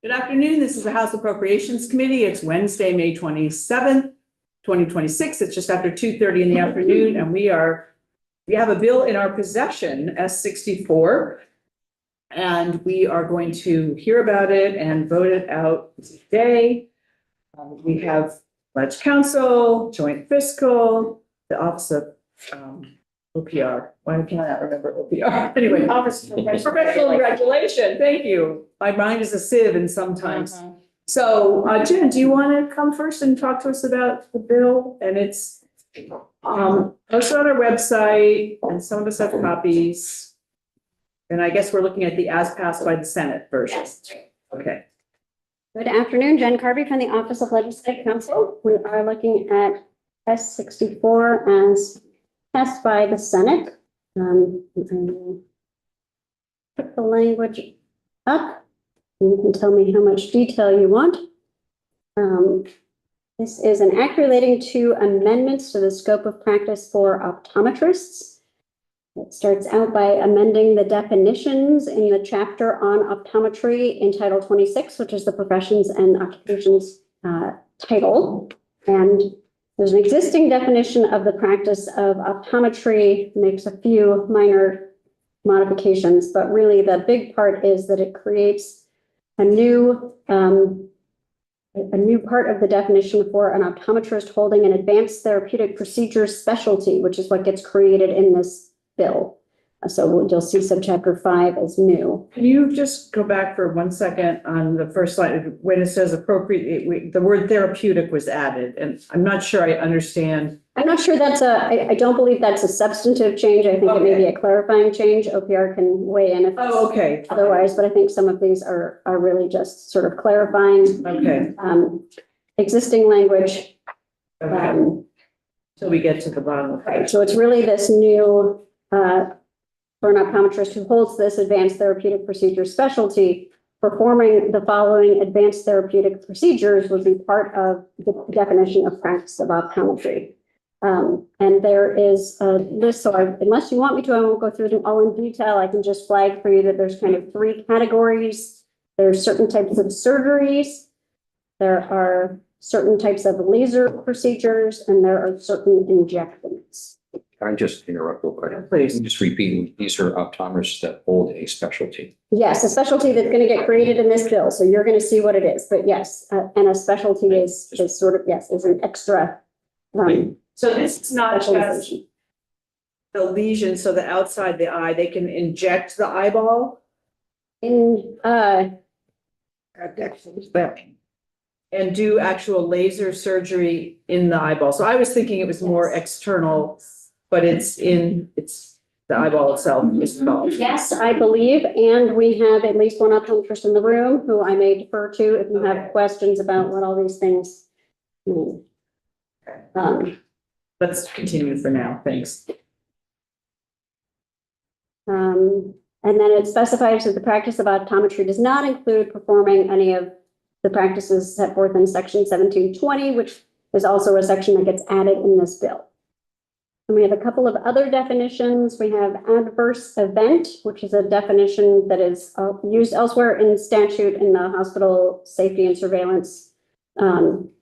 Good afternoon. This is the House Appropriations Committee. It's Wednesday, May 27th, 2026. It's just after 2:30 in the afternoon, and we have a bill in our possession, S64, and we are going to hear about it and vote it out today. We have Pledge Council, Joint Fiscal, the Office of OPR. Why can I not remember OPR? Anyway, Office of Professional Regulation. Thank you. My mind is a sieve and sometimes. So Jen, do you want to come first and talk to us about the bill? And it's posted on our website and some of us have copies. And I guess we're looking at the as passed by the Senate version. Okay. Good afternoon, Jen Carvey from the Office of Legislative Counsel. We are looking at S64 as passed by the Senate. Put the language up. And you can tell me how much detail you want. This is an act relating to amendments to the scope of practice for optometrists. It starts out by amending the definitions in the chapter on optometry in Title 26, which is the Professions and Occupations title. And there's an existing definition of the practice of optometry, makes a few minor modifications, but really the big part is that it creates a new part of the definition for an optometrist holding an advanced therapeutic procedures specialty, which is what gets created in this bill. So you'll see subchapter 5 as new. Can you just go back for 1 second on the first slide when it says appropriate? The word therapeutic was added, and I'm not sure I understand. I'm not sure that's I don't believe that's a substantive change. I think it may be a clarifying change. OPR can weigh in if okay. Otherwise, but I think some of these are really just sort of clarifying. Okay. Existing language. Okay. So we get to the bottom. Right. So it's really this new for an optometrist who holds this advanced therapeutic procedure specialty, performing the following advanced therapeutic procedures would be part of the definition of practice of optometry. And there is a list, so unless you want me to, I won't go through them all in detail. I can just flag for you that there's kind of 3 categories. There's certain types of surgeries. There are certain types of laser procedures, and there are certain injections. Can I just interrupt real quick? Please. Just repeating, these are optometrists that hold a specialty. Yes, a specialty that's going to get created in this bill. So you're going to see what it is. But yes, and a specialty is sort of, yes, is an extra. So this is not just specialization. the lesion, so the outside the eye, they can inject the eyeball and do actual laser surgery in the eyeball. So I was thinking it was more external, but it's the eyeball itself is involved. Yes, I believe, and we have at least one optometrist in the room who I may defer to if you have questions about what all these things mean. Let's continue for now. Thanks. And then it specifies that the practice of optometry does not include performing any of the practices set forth in section 1720, which is also a section that gets added in this bill. And we have a couple of other definitions. We have adverse event, which is a definition that is used elsewhere in statute in the hospital safety and surveillance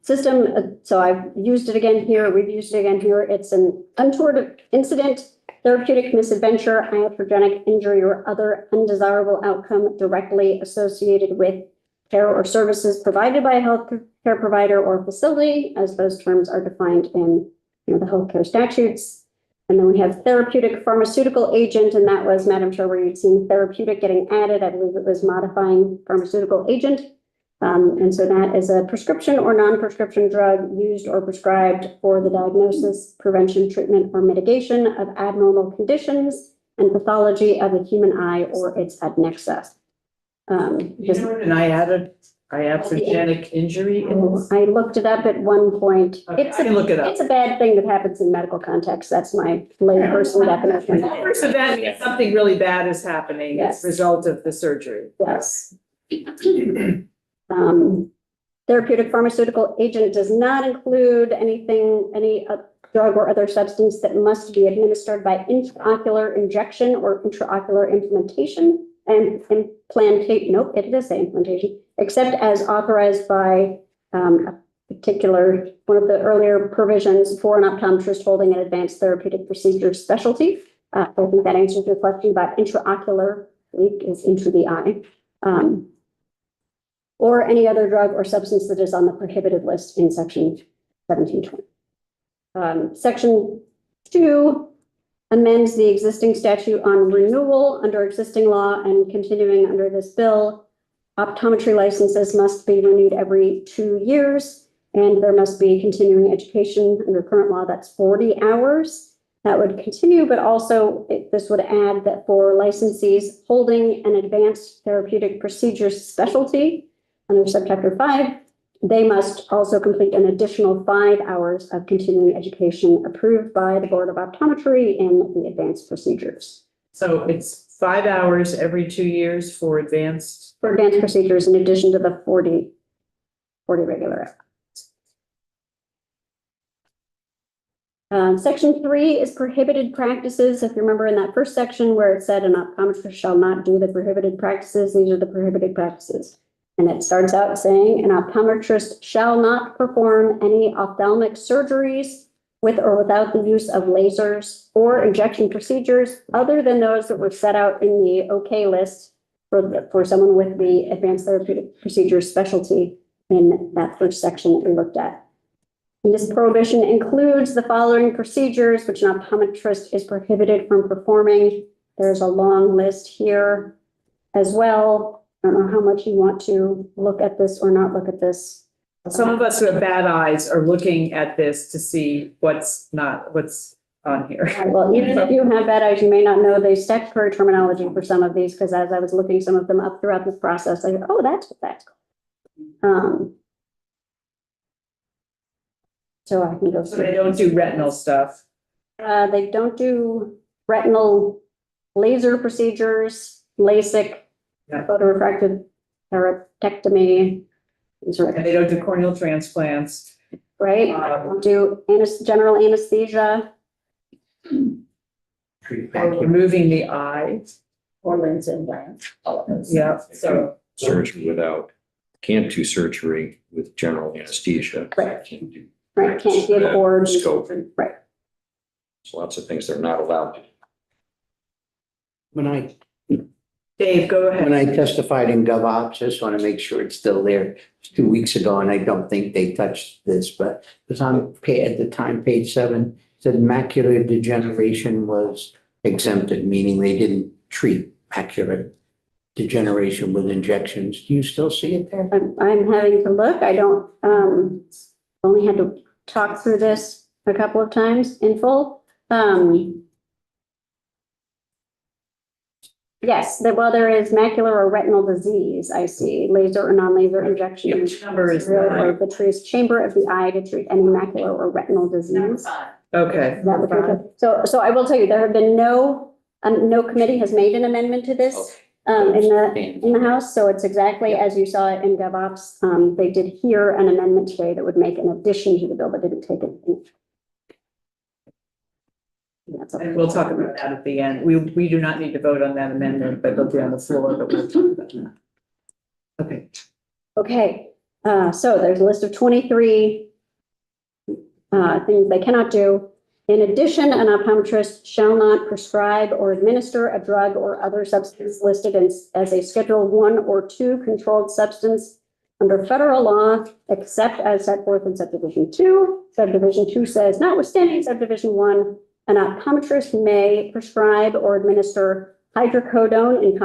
system. So I've used it again here. We've used it again here. It's an untoward incident, therapeutic misadventure, iatrogenic injury, or other undesirable outcome directly associated with care or services provided by a healthcare provider or facility, as those terms are defined in the healthcare statutes. And then we have therapeutic pharmaceutical agent, and that was, Madam Chair, where you'd seen therapeutic getting added. I believe it was modifying pharmaceutical agent. And so that is a prescription or non-prescription drug used or prescribed for the diagnosis, prevention, treatment, or mitigation of abnormal conditions and pathology of the human eye or its adnexa. An iatrogenic injury. I looked it up at one point. Okay, I can look it up. It's a bad thing that happens in medical context. That's my layperson definition. First event means something really bad is happening as a result of the surgery. Yes. Therapeutic pharmaceutical agent does not include any drug or other substance that must be administered by intraocular injection or intraocular implementation. implantation, nope, it does say implantation, except as authorized by a particular, one of the earlier provisions for an optometrist holding an advanced therapeutic procedure specialty. I think that answers your question about intraocular leak is into the eye. Or any other drug or substance that is on the prohibited list in section 1720. Section 2 amends the existing statute on renewal under existing law and continuing under this bill. Optometry licenses must be renewed every 2 years, and there must be continuing education under current law. That's 40 hours. That would continue, but also this would add that for licensees holding an advanced therapeutic procedures specialty under subchapter 5, they must also complete an additional 5 hours of continuing education approved by the Board of Optometry in the advanced procedures. So it's 5 hours every 2 years for advanced. For advanced procedures in addition to the 40 regular hours. Section 3 is prohibited practices. If you remember in that first section where it said an optometrist shall not do the prohibited practices, these are the prohibited practices. And it starts out saying an optometrist shall not perform any ophthalmic surgeries with or without the use of lasers or injection procedures other than those that were set out in the OK list for someone with the advanced therapeutic procedures specialty in that first section that we looked at. And this prohibition includes the following procedures which an optometrist is prohibited from performing. There's a long list here as well. I don't know how much you want to look at this or not look at this. Some of us who have bad eyes are looking at this to see what's on here. Well, even if you have bad eyes, you may not know the statutory terminology for some of these, because as I was looking some of them up throughout this process, I go, oh, that's what that's called. So I can go So through. they don't do retinal stuff. They don't do retinal laser procedures, LASIK, Yeah. photorefractive keratectomy. These are- And they don't do corneal transplants. Right? Don't do general anesthesia. Or removing the eye. Or lens implants. Yeah, so. Surgery can't do surgery with general anesthesia. Right. Can't do Right, can't give or. scope. Right. There's lots of things they're not allowed to do. Dave, go ahead. When I testified in GovOps, just want to make sure it's still there. It's 2 weeks ago, and I don't think they touched this, but it was on at the time, page 7, said macular degeneration was exempted, meaning they didn't treat macular degeneration with injections. Do you still see it there? I'm having to look. I don't, only had to talk through this a couple of times in full. Yes, well, there is macular or retinal disease, I see, laser or non-laser injection. Which number is Or that? vitreous chamber of the eye to treat any macular or retinal disease. Okay. Is that what you're saying? So I will tell you, there have been no committee has made an amendment to this. In the House, so it's exactly as you saw it in GovOps. They did hear an amendment today that would make an addition to the bill, but didn't take it. And we'll talk about that at the end. We do not need to vote on that amendment, but it'll be on the floor, but we'll talk about that. Okay. Okay, so there's a list of 23 things they cannot do. In addition, an optometrist shall not prescribe or administer a drug or other substance listed as a Schedule 1 or 2 controlled substance under federal law, except as set forth in Subdivision 2. Subdivision 2 says, notwithstanding Subdivision 1, an optometrist may prescribe or administer hydrocodone in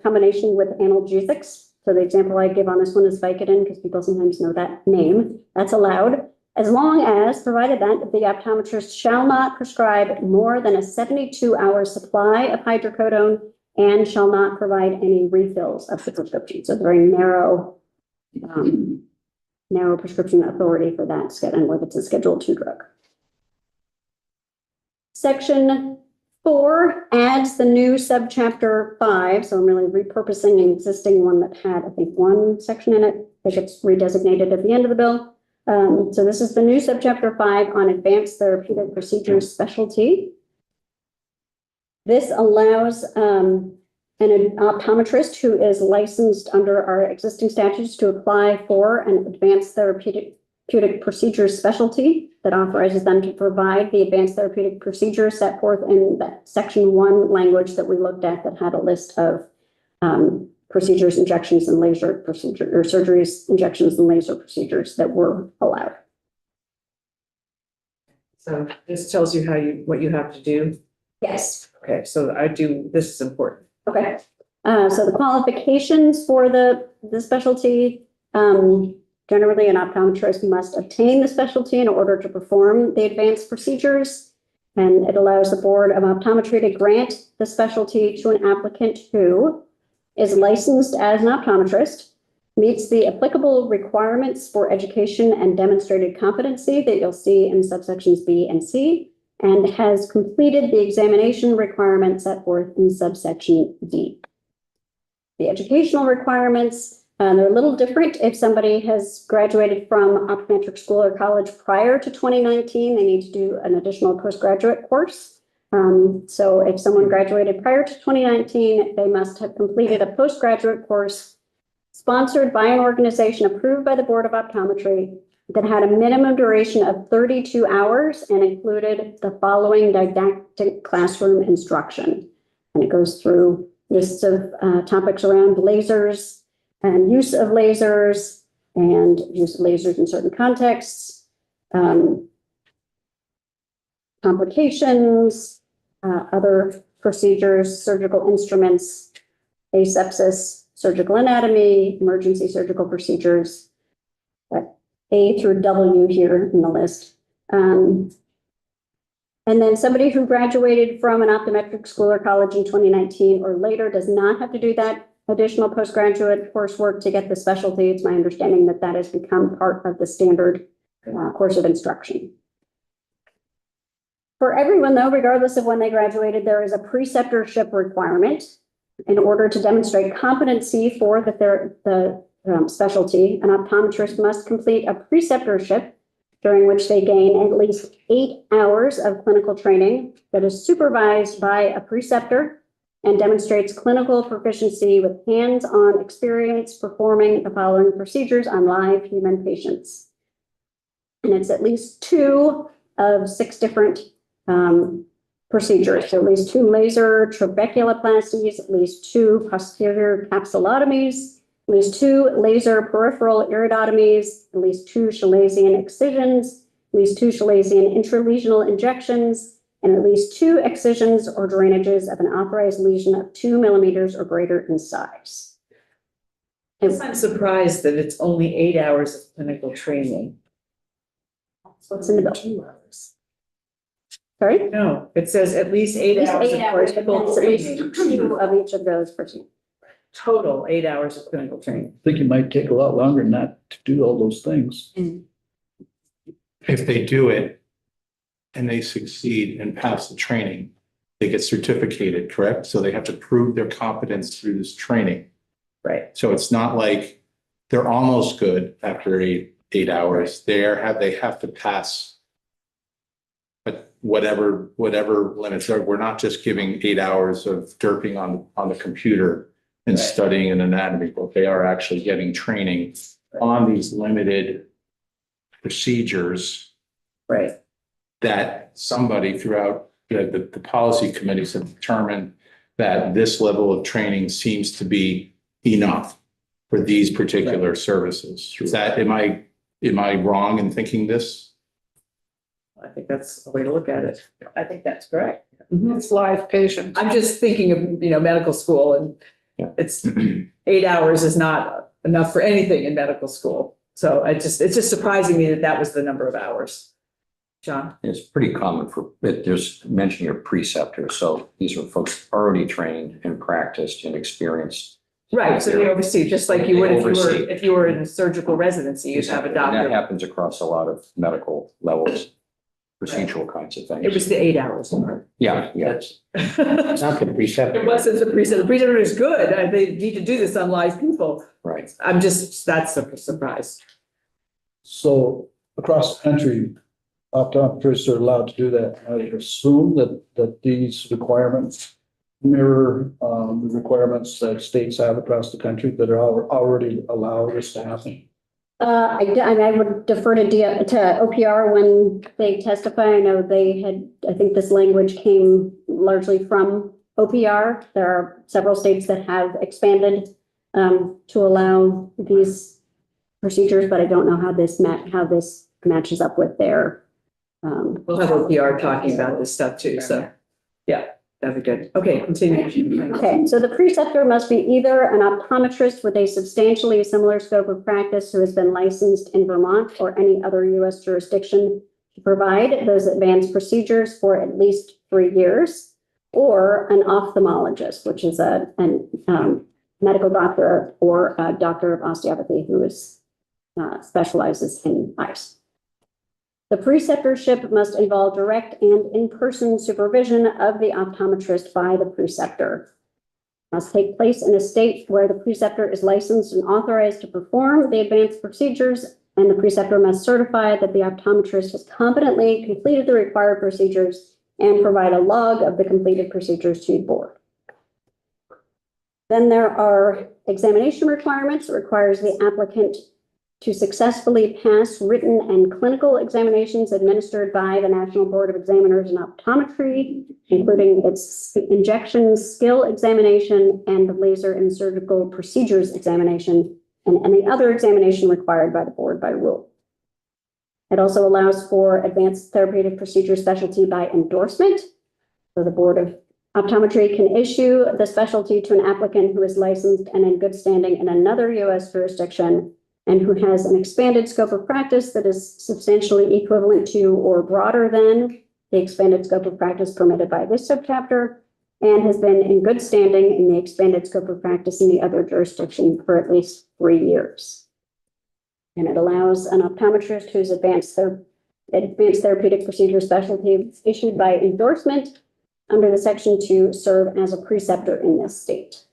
combination with analgesics. So the example I give on this one is Vicodin, because people sometimes know that name. That's allowed, as long as, provided that the optometrist shall not prescribe more than a 72-hour supply of hydrocodone and shall not provide any refills of the prescription. So very narrow prescription authority for that, and whether it's a Schedule 2 drug. Section 4 adds the new subchapter 5. So I'm really repurposing an existing one that had, I think, one section in it that gets redesignated at the end of the bill. So this is the new subchapter 5 on advanced therapeutic procedures specialty. This allows an optometrist who is licensed under our existing statutes to apply for an advanced therapeutic procedures specialty that authorizes them to provide the advanced therapeutic procedures set forth in that section 1 language that we looked at that had a list of procedures, injections, and laser procedure or surgeries, injections, and laser procedures that were allowed. So this tells you what you have to do. Yes. Okay, so this is important. Okay. So the qualifications for the specialty, generally an optometrist must obtain the specialty in order to perform the advanced procedures. And it allows the Board of Optometry to grant the specialty to an applicant who is licensed as an optometrist, meets the applicable requirements for education and demonstrated competency that you'll see in subsections B and C, and has completed the examination requirements set forth in subsection D. The educational requirements, they're a little different. If somebody has graduated from optometric school or college prior to 2019, they need to do an additional postgraduate course. So if someone graduated prior to 2019, they must have completed a postgraduate course sponsored by an organization approved by the Board of Optometry that had a minimum duration of 32 hours and included the following didactic classroom instruction. And it goes through lists of topics around lasers and use of lasers and use of lasers in certain contexts, complications, other procedures, surgical instruments, asepsis, surgical anatomy, emergency surgical procedures, A through W here in the list. And then somebody who graduated from an optometric school or college in 2019 or later does not have to do that additional postgraduate coursework to get the specialty. It's my understanding that that has become part of the standard course of instruction. For everyone, though, regardless of when they graduated, there is a preceptorship requirement in order to demonstrate competency for the specialty. An optometrist must complete a preceptorship during which they gain at least 8 hours of clinical training that is supervised by a preceptor and demonstrates clinical proficiency with hands-on experience performing the following procedures on live human patients. And it's at least 2 of 6 different procedures. So at least 2 laser trabeculoplasties, at least 2 posterior capsulotomies, at least 2 laser peripheral iridotomies, at least 2 Chalazion excisions, at least 2 Chalazion intralesional injections, and at least 2 excisions or drainages of an authorized lesion of 2 millimeters or greater in size. I'm surprised that it's only 8 hours of clinical training. What's in the bill? 2 hours. Sorry? No, it says at least 8 At hours least of 8 hours, clinical but it's at training. least 2 of each of those procedures. Total 8 hours of clinical training. I think it might take a lot longer than that to do all those things. If they do it and they succeed and pass the training, they get certificated, correct? So they have to prove their competence through this training. Right. So it's not like they're almost good after eight hours. They have to pass. But whatever limits are, we're not just giving 8 hours of derping on the computer and studying an anatomy book. They are actually getting training on these limited procedures. Right. That somebody throughout the policy committees have determined that this level of training seems to be enough for these particular services. Is that, am I wrong in thinking this? I think that's a way to look at it. I think that's correct. It's live patients. I'm just thinking of, medical school, and it's 8 hours is not enough for anything in medical school. So it's just surprising me that was the number of hours. John? It's pretty common there's mentioning a preceptor. So these are folks already trained and practiced and experienced. Right, so they oversee, just like you would Oversee. if you were in a surgical residency, you'd have a And that doctor. happens across a lot of medical levels, procedural kinds of things. It was the 8 hours. Yeah, yeah. That's It not the preceptor. wasn't the preceptor. The preceptor is good. They need to do this on live people. Right. That's a surprise. So across the country, optometrists are allowed to do that. I would assume that these requirements mirror the requirements that states have across the country that are already allow this to happen? I would defer to OPR when they testify. I know they had, I think this language came largely from OPR. There are several states that have expanded to allow these procedures, but I don't know how this matches up with their. We'll have OPR talking about this stuff too, so, yeah, that'd be good. Okay, continue. Okay, so the preceptor must be either an optometrist with a substantially similar scope of practice who has been licensed in Vermont or any other U.S. jurisdiction to provide those advanced procedures for at least 3 years, or an ophthalmologist, which is a medical doctor or a doctor of osteopathy who is specializes in eyes. The preceptorship must involve direct and in-person supervision of the optometrist by the preceptor. Must take place in a state where the preceptor is licensed and authorized to perform the advanced procedures, and the preceptor must certify that the optometrist has competently completed the required procedures and provide a log of the completed procedures to the board. Then there are examination requirements. It requires the applicant to successfully pass written and clinical examinations administered by the National Board of Examiners in Optometry, including its injection skill examination and the laser and surgical procedures examination, and any other examination required by the board by rule. It also allows for advanced therapeutic procedure specialty by endorsement. So the Board of Optometry can issue the specialty to an applicant who is licensed and in good standing in another U.S. jurisdiction and who has an expanded scope of practice that is substantially equivalent to or broader than the expanded scope of practice permitted by this subchapter, and has been in good standing in the expanded scope of practice in the other jurisdiction for at least 3 years. And it allows an optometrist whose advanced therapeutic procedure specialty issued by endorsement under the section to serve as a preceptor in this state.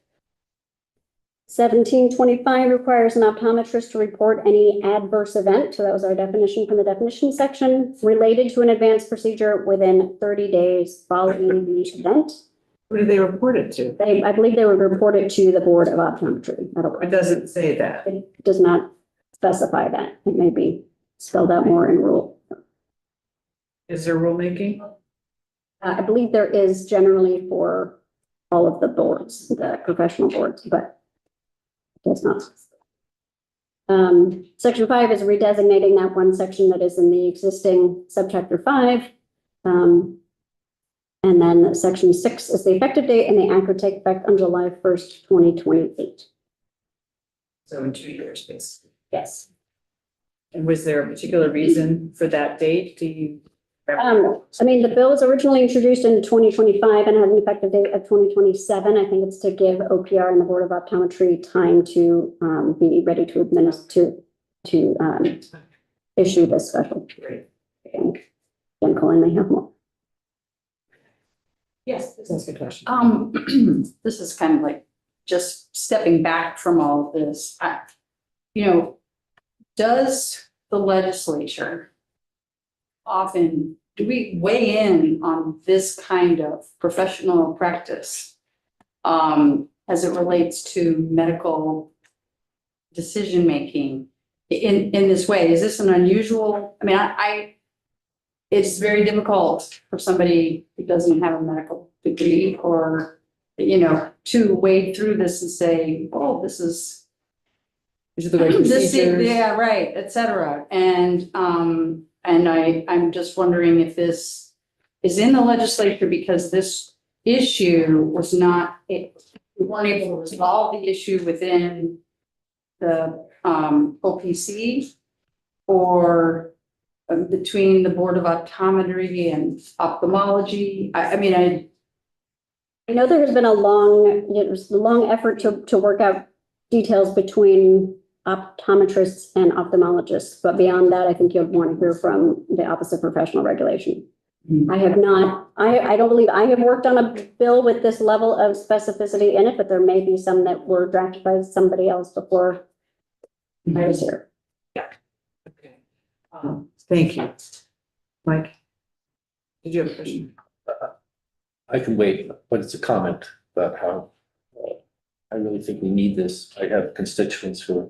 1725 requires an optometrist to report any adverse event, so that was our definition from the definition section, related to an advanced procedure within 30 days following the event. Who do they report it to? I believe they would report it to the Board of Optometry. It doesn't say that. It does not specify that. It may be spelled out more in rule. Is there rulemaking? I believe there is generally for all of the boards, the professional boards, but it does not. Section 5 is redesignating that one section that is in the existing subchapter 5. And then section 6 is the effective date, and the act would take effect on July 1st, 2028. So in 2 years, basically. Yes. And was there a particular reason for that date? Do you? I mean, the bill was originally introduced in 2025 and had an effective date of 2027. I think it's to give OPR and the Board of Optometry time to be ready to administer to issue this special. And Colin may have more. Yes. That's a good question. This is kind of like just stepping back from all of this. Does the legislature often, do we weigh in on this kind of professional practice as it relates to medical decision-making in this way? Is this an unusual, I mean, it's very difficult for somebody who doesn't have a medical degree or, to wade through this and say, oh, this is the right procedures. Yeah, right, et cetera. And I'm just wondering if this is in the legislature because this issue was not, we weren't able to resolve the issue within the OPC or between the Board of Optometry and ophthalmology. I know there has been a long effort to work out details between optometrists and ophthalmologists, but beyond that, I think you'll want to hear from the Office of Professional Regulation. I have not, I don't believe I have worked on a bill with this level of specificity in it, but there may be some that were drafted by somebody else before I was here. Yeah. Okay. Thank you. Mike, did you have a question? I can wait, but it's a comment. about how I really think we need this. I have constituents who are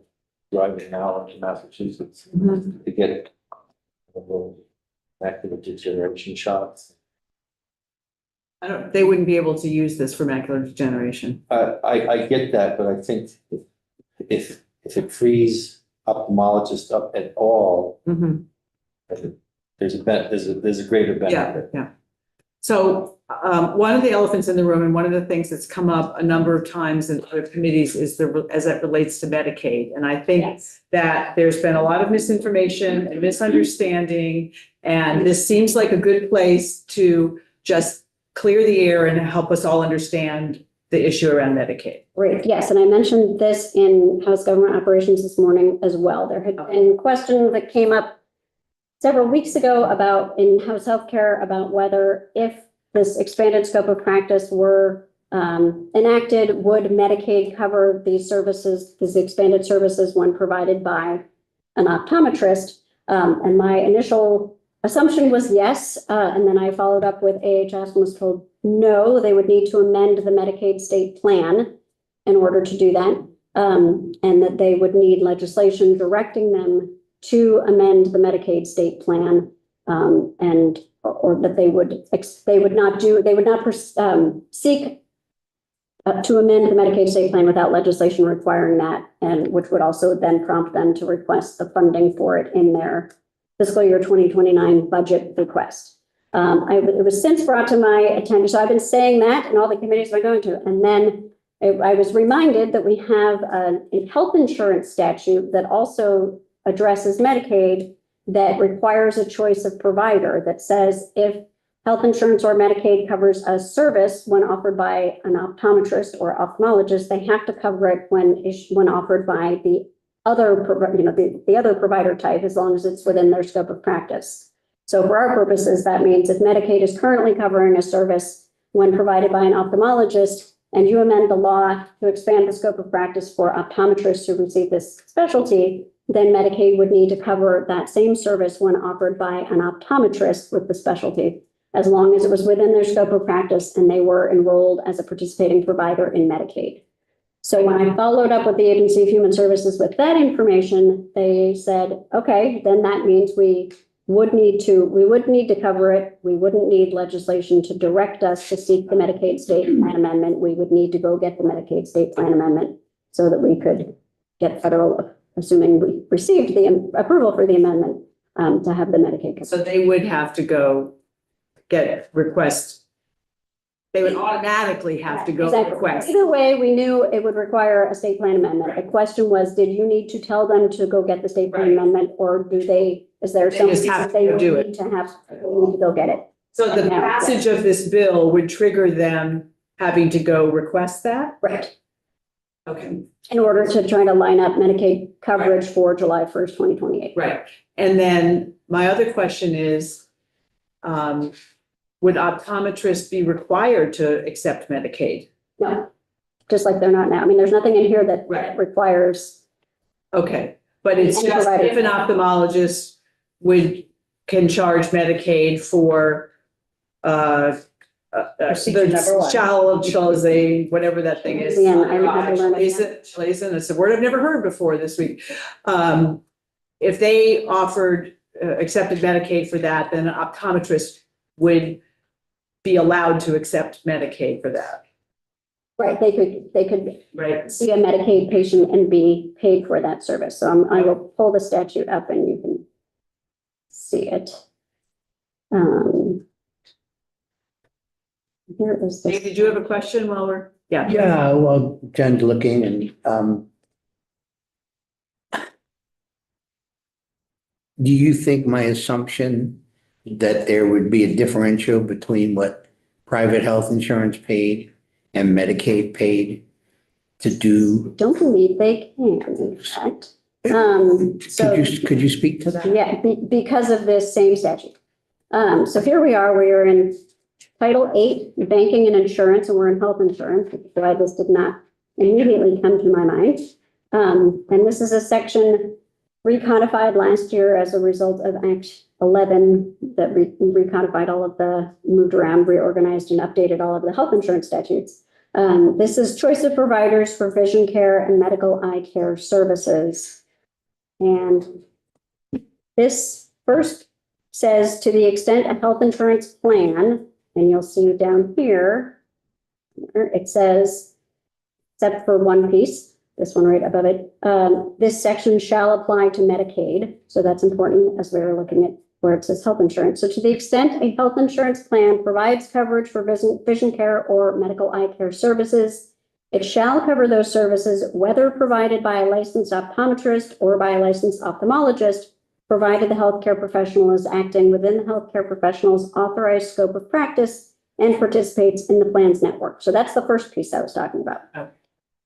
driving now in Massachusetts to get macular degeneration shots. They wouldn't be able to use this for macular degeneration. I get that, but I think if it frees ophthalmologists up at all, Mhm. there's a greater benefit. Yeah. So one of the elephants in the room, and one of the things that's come up a number of times in other committees is as it relates to Medicaid. And I think that there's been a lot of misinformation and misunderstanding, and this seems like a good place to just clear the air and help us all understand the issue around Medicaid. Great, yes, and I mentioned this in House Government Operations this morning as well. There had been questions that came up several weeks ago about in-house healthcare about whether if this expanded scope of practice were enacted, would Medicaid cover these services, these expanded services when provided by an optometrist? And my initial assumption was yes, and then I followed up with AHS and was told no, they would need to amend the Medicaid state plan in order to do that, and that they would need legislation directing them to amend the Medicaid state plan, and or that they would not seek to amend the Medicaid state plan without legislation requiring that, and which would also then prompt them to request the funding for it in their fiscal year 2029 budget request. It was since brought to my attention, so I've been saying that in all the committees I'm going to, and then I was reminded that we have a health insurance statute that also addresses Medicaid that requires a choice of provider that says if health insurance or Medicaid covers a service when offered by an optometrist or ophthalmologist, they have to cover it when offered by the other, the other provider type, as long as it's within their scope of practice. So for our purposes, that means if Medicaid is currently covering a service when provided by an ophthalmologist, and you amend the law to expand the scope of practice for optometrists who receive this specialty, then Medicaid would need to cover that same service when offered by an optometrist with the specialty, as long as it was within their scope of practice and they were enrolled as a participating provider in Medicaid. So when I followed up with the Agency of Human Services with that information, they said, okay, then that means we would need to cover it. We wouldn't need legislation to direct us to seek the Medicaid state plan amendment. We would need to go get the Medicaid state plan amendment so that we could get federal, assuming we received the approval for the amendment, to have the Medicaid cover. So they would have to go get request. They would automatically have to go Exactly. request. Either way, we knew it would require a state plan amendment. The question was, did you need to tell them to go get the state plan Right. amendment, or is there They some just reason have they to would do it. need to go get it? So the passage of this bill would trigger them having to go request that? Right. Okay. In order to try to line up Medicaid coverage for July 1st, 2028. Right. And then my other question is, would optometrists be required to accept Medicaid? No, just like they're not now. I mean, there's nothing in here that Right. requires. Okay, but it's And just provided- if an ophthalmologist can charge Medicaid for Procedure number one. Chalazay, whatever that thing is. Yeah, I had to learn it. Chalazin, it's a word I've never heard before this week. If they accepted Medicaid for that, then an optometrist would be allowed to accept Medicaid for that, Right, they could right? see a Medicaid patient and be paid for that service. So I will pull the statute up and you can see it. Here is Dave, the. did you have a question while we're, yeah. Yeah, well, Jen's looking and, do you think my assumption that there would be a differential between what private health insurance paid and Medicaid paid to do? Don't believe they can, in fact. So, Could you speak to that? yeah, because of this same statute. So here we are in Title 8, Banking and Insurance, and we're in health insurance, which is why this did not immediately come to my mind. And this is a section recodified last year as a result of Act 11 that recodified all of moved around, reorganized, and updated all of the health insurance statutes. This is choice of providers for vision care and medical eye care services. And this first says to the extent a health insurance plan, and you'll see down here, it says, except for one piece, this one right above it, this section shall apply to Medicaid. So that's important as we're looking at where it says health insurance. So to the extent a health insurance plan provides coverage for vision care or medical eye care services, it shall cover those services whether provided by a licensed optometrist or by a licensed ophthalmologist, provided the healthcare professional is acting within the healthcare professional's authorized scope of practice and participates in the plan's network. So that's the first piece I was talking about. Okay.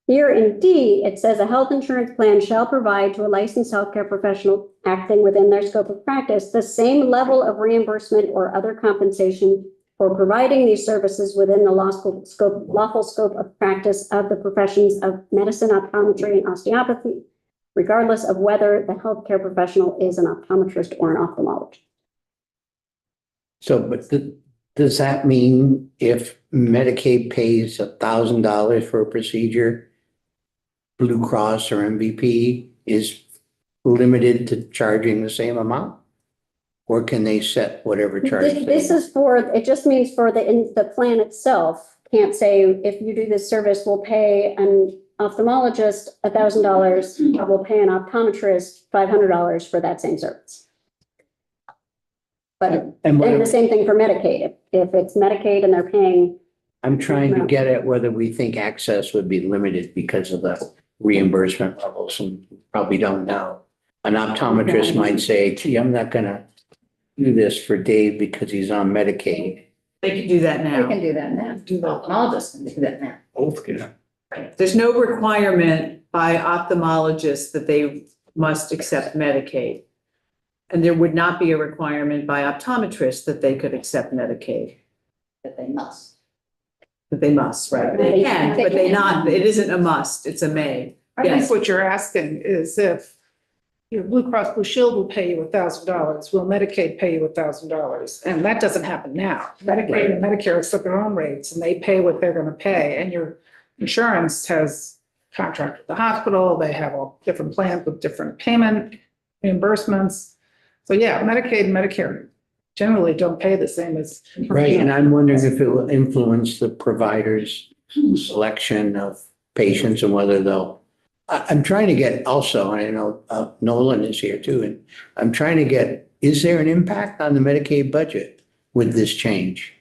Here in D, it says a health insurance plan shall provide to a licensed healthcare professional acting within their scope of practice the same level of reimbursement or other compensation for providing these services within the lawful scope of practice of the professions of medicine, optometry, and osteopathy, regardless of whether the healthcare professional is an optometrist or an ophthalmologist. So, but does that mean if Medicaid pays $1,000 for a procedure, Blue Cross or MVP is limited to charging the same amount? Or can they set whatever charge? This is for, it just means for the plan itself, can't say if you do this service, we'll pay an ophthalmologist $1,000, or we'll pay an optometrist $500 for that same service. But, And and the same thing for Medicaid. If it's Medicaid and they're paying, I'm trying to get at whether we think access would be limited because of the reimbursement levels, and probably don't know. An optometrist might say, gee, I'm not gonna do this for Dave because he's on Medicaid. They can do that They now. can do that now. Ophthalmologists can do that now. Both can. There's no requirement by ophthalmologists that they must accept Medicaid. And there would not be a requirement by optometrists that they could accept Medicaid, That they must. that they must, right? They can, but they not, it isn't a must, it's a may. I Yes. think what you're asking is if your Blue Cross Blue Shield will pay you $1,000, will Medicaid pay you $1,000? And that doesn't happen now. Medicaid and Medicare set their own rates and they pay what they're gonna pay. And your insurance has contract with the hospital. They have all different plans with different payment reimbursements. So yeah, Medicaid and Medicare generally don't pay the same as. Right, and I'm wondering if it will influence the provider's selection of patients and whether they'll, I'm trying to get also, and I know Nolan is here too, and I'm trying to get, is there an impact on the Medicaid budget with this change?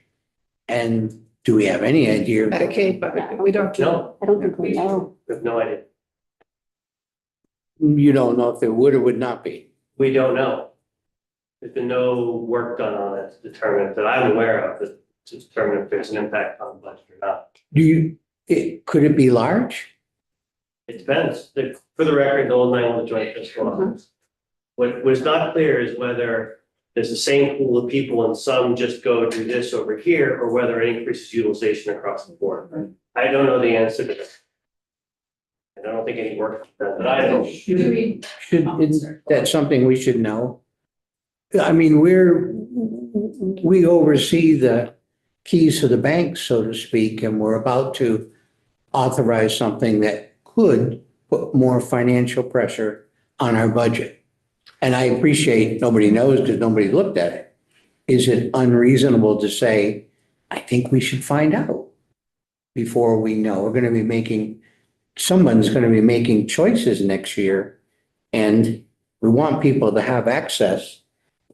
And do we have any idea? Medicaid, but we don't. No, I don't think we know. we have no idea. You don't know if there would or would not be. We don't know. There's been no work done on it to determine, that I'm aware of, to determine if there's an impact on the budget or not. Could it be large? It depends. For the record, Nolan and I own the joint fiscal office. What was not clear is whether there's the same pool of people and some just go do this over here, or whether it increases utilization across the board. I don't know the answer to that. I don't think any work is done, but I don't. Isn't that something we should know? I mean, we oversee the keys to the bank, so to speak, and we're about to authorize something that could put more financial pressure on our budget. And I appreciate nobody knows because nobody looked at it. Is it unreasonable to say, I think we should find out before we know? We're going to be making, someone's going to be making choices next year, and we want people to have access.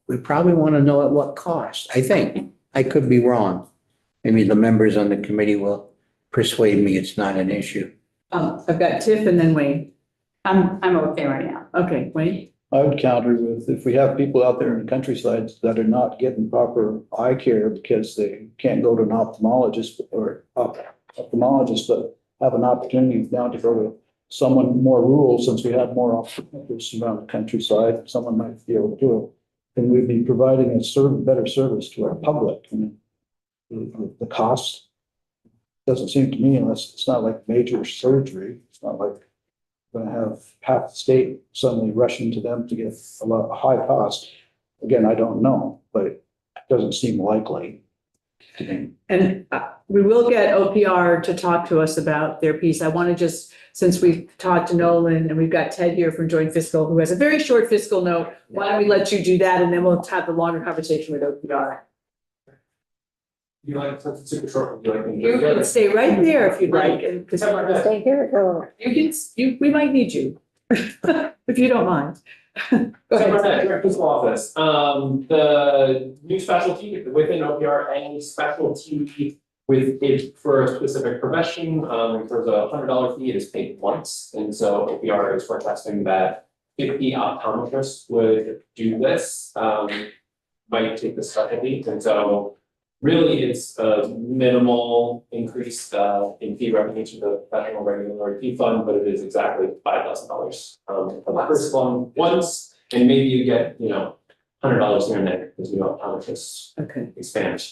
We probably want to know at what cost, I think. I could be wrong. Maybe the members on the committee will persuade me it's not an issue. I've got Tiff and then Wayne. I'm okay right now. Okay, Wayne? I would counter with, if we have people out there in the countryside that are not getting proper eye care because they can't go to an ophthalmologist or ophthalmologist, but have an opportunity now to go to someone more rural, since we have more ophthalmologists around the countryside, someone might be able to do it. And we'd be providing a better service to our public. I mean, the cost doesn't seem to me, unless it's not like major surgery, it's not like going to have half the state suddenly rushing to them to get a high cost. Again, I don't know, but it doesn't seem likely to me. And we will get OPR to talk to us about their piece. I want to just, since we've talked to Nolan and we've got Ted here from Joint Fiscal, who has a very short fiscal note, why don't we let you do that and then we'll have the longer conversation with OPR. You like something super short? Would you like me You to? can stay right there if you'd like, and because Stay here or? we might need you, if you don't mind. Go So ahead. Burnett, Direct Fiscal Office, the new specialty within OPR, any specialty with it for a specific profession, if there's a $100 fee, it is paid once. And so OPR is forecasting that 50 optometrists would do this, might take the specialty. And so really it's a minimal increase in fee revenue to the professional regulatory fee fund, but it is exactly $5,000 for the first one once, and maybe you get, $100 here and there because optometrists Okay. expand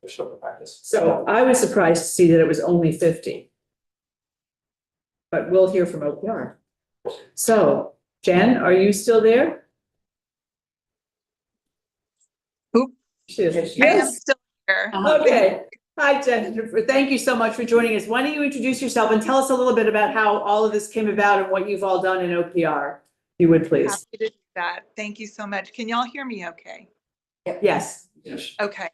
their scope of practice. So I was surprised to see that it was only 50. But we'll hear from OPR. So Jen, are you still there? Oop. She is. I am Yes. still here. Okay. Hi, Jennifer. Thank you so much for joining us. Why don't you introduce yourself and tell us a little bit about how all of this came about and what you've all done in OPR, if you would please. Happy to do that. Thank you so much. Can y'all hear me okay? Yes. Yes. Okay.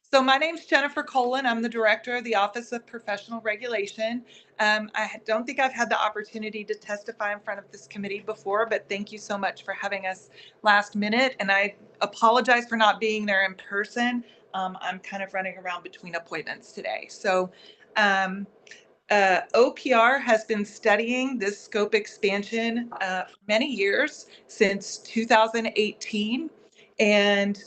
So my name's Jennifer Colin. I'm the director of the Office of Professional Regulation. I don't think I've had the opportunity to testify in front of this committee before, but thank you so much for having us last minute. And I apologize for not being there in person. I'm kind of running around between appointments today. So OPR has been studying this scope expansion for many years, since 2018. And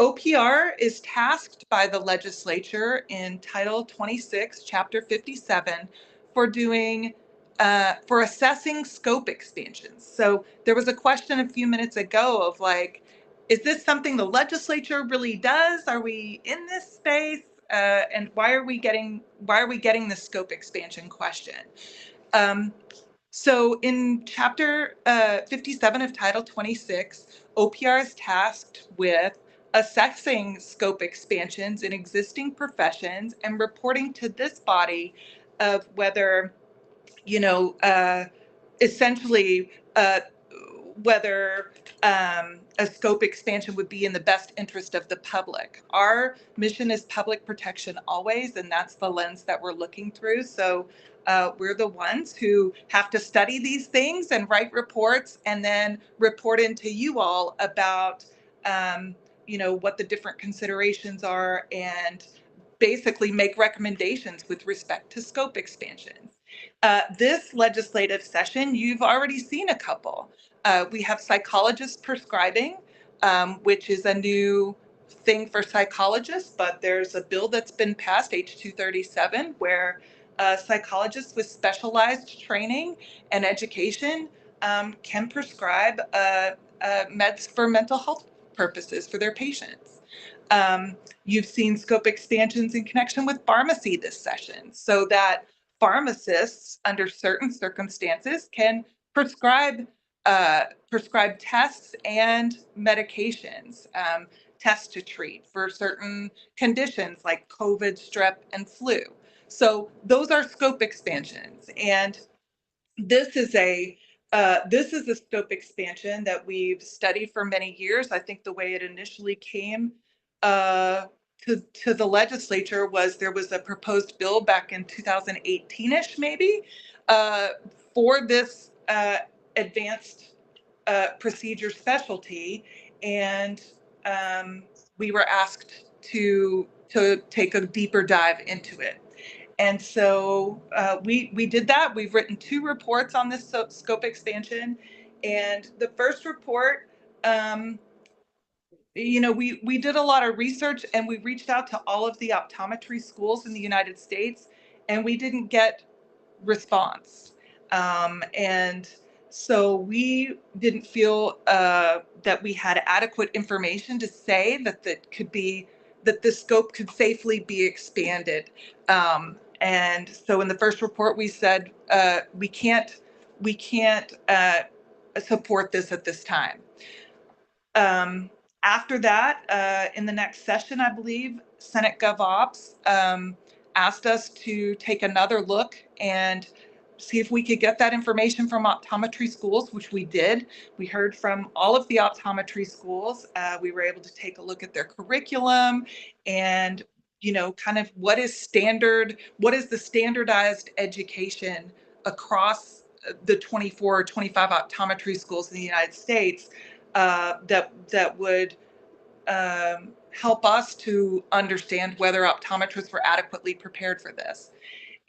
OPR is tasked by the legislature in Title 26, Chapter 57, for assessing scope expansions. So there was a question a few minutes ago of like, is this something the legislature really does? Are we in this space? And why are we getting the scope expansion question? So in Chapter 57 of Title 26, OPR is tasked with assessing scope expansions in existing professions and reporting to this body of whether, essentially, whether a scope expansion would be in the best interest of the public. Our mission is public protection always, and that's the lens that we're looking through. So we're the ones who have to study these things and write reports and then report into you all about, what the different considerations are and basically make recommendations with respect to scope expansions. This legislative session, you've already seen a couple. We have psychologists prescribing, which is a new thing for psychologists, but there's a bill that's been passed, H237, where psychologists with specialized training and education can prescribe meds for mental health purposes for their patients. You've seen scope expansions in connection with pharmacy this session, so that pharmacists, under certain circumstances, can prescribe tests and medications, tests to treat for certain conditions like COVID, strep, and flu. So those are scope expansions, and this is a scope expansion that we've studied for many years. I think the way it initially came to the legislature was there was a proposed bill back in 2018-ish, maybe, for this advanced procedure specialty, and we were asked to take a deeper dive into it. And so we did that. We've written 2 reports on this scope expansion. And the first report, we did a lot of research and we reached out to all of the optometry schools in the United States, and we didn't get response. And so we didn't feel that we had adequate information to say that the scope could safely be expanded. And so in the first report, we said we can't support this at this time. After that, in the next session, I believe, Senate Gov Ops asked us to take another look and see if we could get that information from optometry schools, which we did. We heard from all of the optometry schools. We were able to take a look at their curriculum and, you know, kind of what is the standardized education across the 24 or 25 optometry schools in the United States that would help us to understand whether optometrists were adequately prepared for this.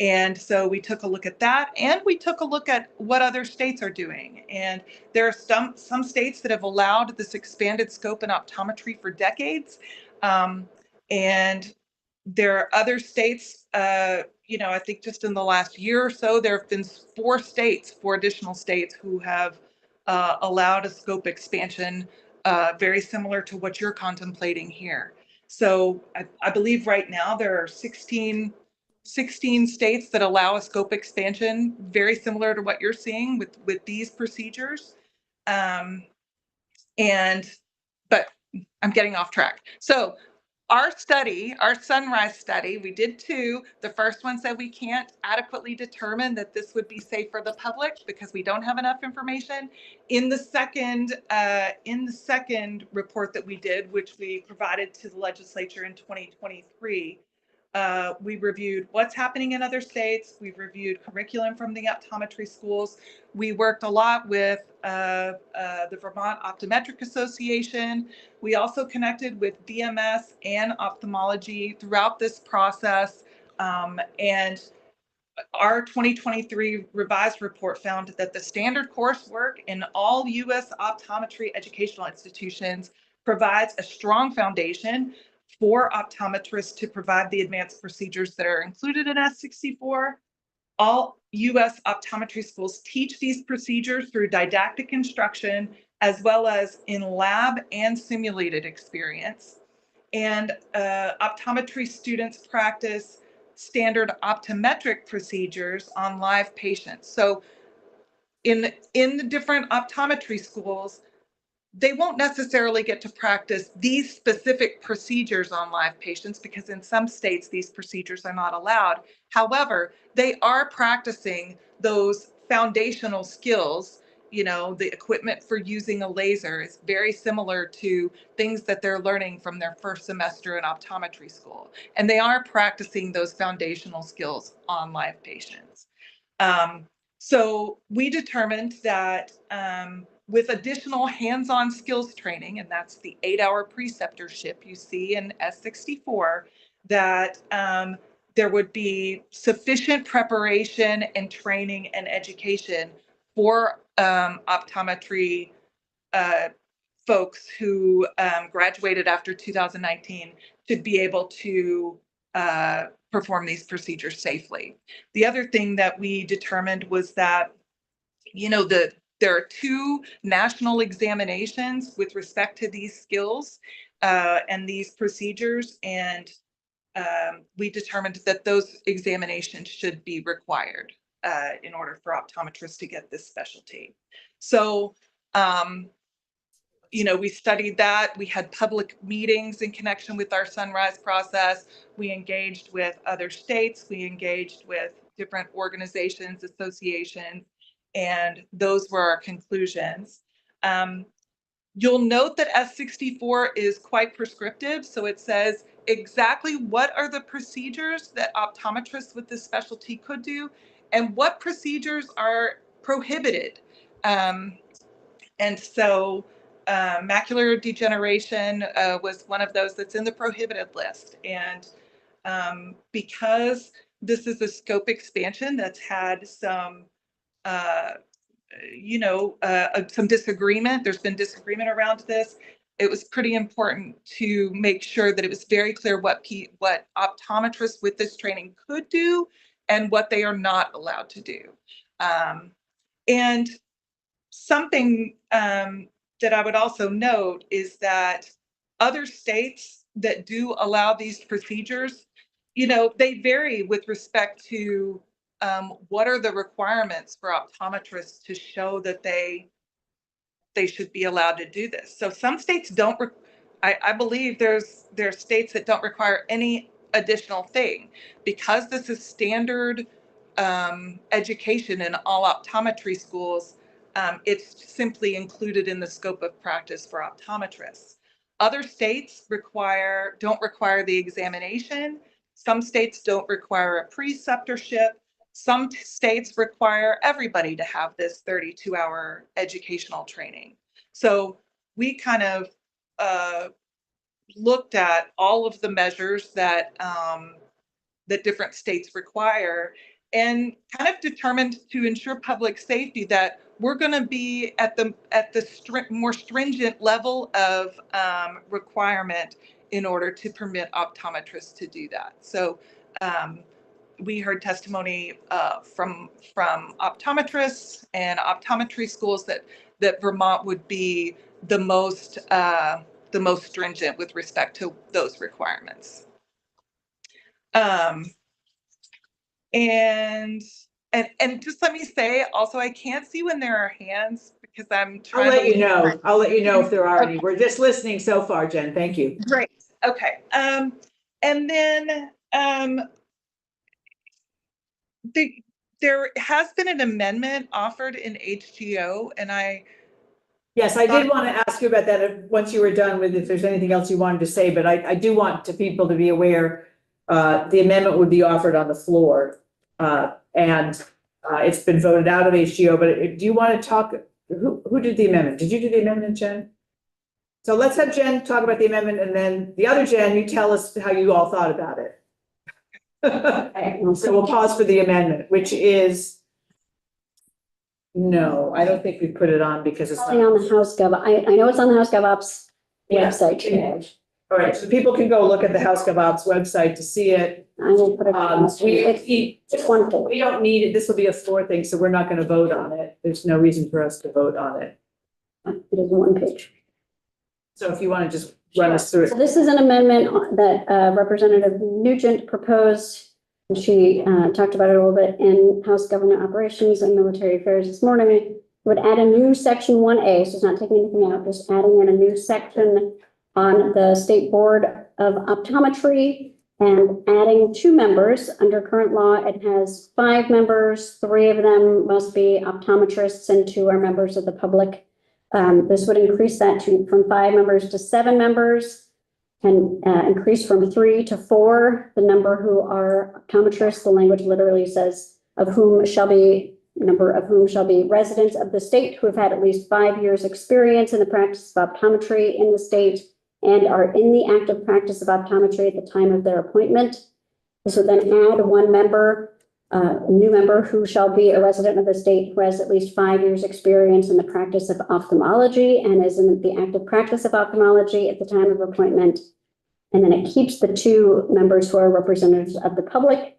And so we took a look at that, and we took a look at what other states are doing. And there are some states that have allowed this expanded scope in optometry for decades. And there are other states, you know, I think just in the last year or so, there have been four additional states who have allowed a scope expansion very similar to what you're contemplating here. So I believe right now there are 16 states that allow a scope expansion, very similar to what you're seeing with these procedures. But I'm getting off track. So our sunrise study, we did two. The first one said we can't adequately determine that this would be safe for the public because we don't have enough information. In the second report that we did, which we provided to the legislature in 2023, we reviewed what's happening in other states. We've reviewed curriculum from the optometry schools. We worked a lot with the Vermont Optometric Association. We also connected with VMS and ophthalmology throughout this process. And our 2023 revised report found that the standard coursework in all U.S. optometry educational institutions provides a strong foundation for optometrists to provide the advanced procedures that are included in S64. All U.S. optometry schools teach these procedures through didactic instruction, as well as in lab and simulated experience. And optometry students practice standard optometric procedures on live patients. So in the different optometry schools, they won't necessarily get to practice these specific procedures on live patients because in some states these procedures are not allowed. However, they are practicing those foundational skills. You know, the equipment for using a laser is very similar to things that they're learning from their first semester in optometry school. And they are practicing those foundational skills on live patients. So we determined that with additional hands-on skills training, and that's the 8-hour preceptorship you see in S64, that there would be sufficient preparation and training and education for optometry folks who graduated after 2019 to be able to perform these procedures safely. The other thing that we determined was that, you know, there are 2 national examinations with respect to these skills and these procedures, and we determined that those examinations should be required in order for optometrists to get this specialty. So, you know, we studied that. We had public meetings in connection with our sunrise process. We engaged with other states. We engaged with different organizations, associations, and those were our conclusions. You'll note that S64 is quite prescriptive. So it says exactly what are the procedures that optometrists with this specialty could do and what procedures are prohibited. And so macular degeneration was one of those that's in the prohibited list. And because this is a scope expansion that's had some, some disagreement, there's been disagreement around this. It was pretty important to make sure that it was very clear what optometrists with this training could do and what they are not allowed to do. And something that I would also note is that other states that do allow these procedures, you know, they vary with respect to what are the requirements for optometrists to show that they should be allowed to do this. So some states don't. I believe there's states that don't require any additional thing. Because this is standard education in all optometry schools, it's simply included in the scope of practice for optometrists. Other states don't require the examination. Some states don't require a preceptorship. Some states require everybody to have this 32-hour educational training. So we kind of looked at all of the measures that that different states require, and kind of determined to ensure public safety that we're going to be at the more stringent level of requirement in order to permit optometrists to do that. So we heard testimony from optometrists and optometry schools that Vermont would be the most stringent with respect to those requirements. And just let me say also, I can't see when there are hands because I'm trying. I'll let you know. I'll let you know if there are any. We're just listening so far, Jen. Thank you. Great. Okay. And then there has been an amendment offered in HGO, and Yes, I did want to ask you about that once you were done with, if there's anything else you wanted to say, but I do want people to be aware the amendment would be offered on the floor. And it's been voted out of HGO, but do you want to talk, who did the amendment? Did you do the amendment, Jen? So let's have Jen talk about the amendment, and then the other Jen, you tell us how you all thought about it. So we'll pause for the amendment, which is, no, I don't think we put it on because it's not. Probably on the House Gov, I know it's on the House Gov Ops Yeah. website today. All right, so people can go look at the House Gov Ops website to see it. I will put it on. It's one thing. We don't need it. This will be a floor thing, so we're not going to vote on it. There's no reason for us to vote on it. It is one page. So if you want to just run us through So it. this is an amendment that Representative Nugent proposed. And she talked about it a little bit in House Government Operations and Military Affairs this morning. It would add a new section 1A, so it's not taking anything out, just adding in a new section on the State Board of Optometry and adding 2 members. Under current law, it has 5 members. 3 of them must be optometrists and 2 are members of the public. This would increase that from 5 members to 7 members, and increase from 3 to 4 the number who are optometrists. The language literally says number of whom shall be residents of the state who have had at least 5 years experience in the practice of optometry in the state and are in the active practice of optometry at the time of their appointment. This would then add 1 member, a new member who shall be a resident of the state who has at least 5 years experience in the practice of ophthalmology and is in the active practice of ophthalmology at the time of appointment. And then it keeps the 2 members who are representatives of the public.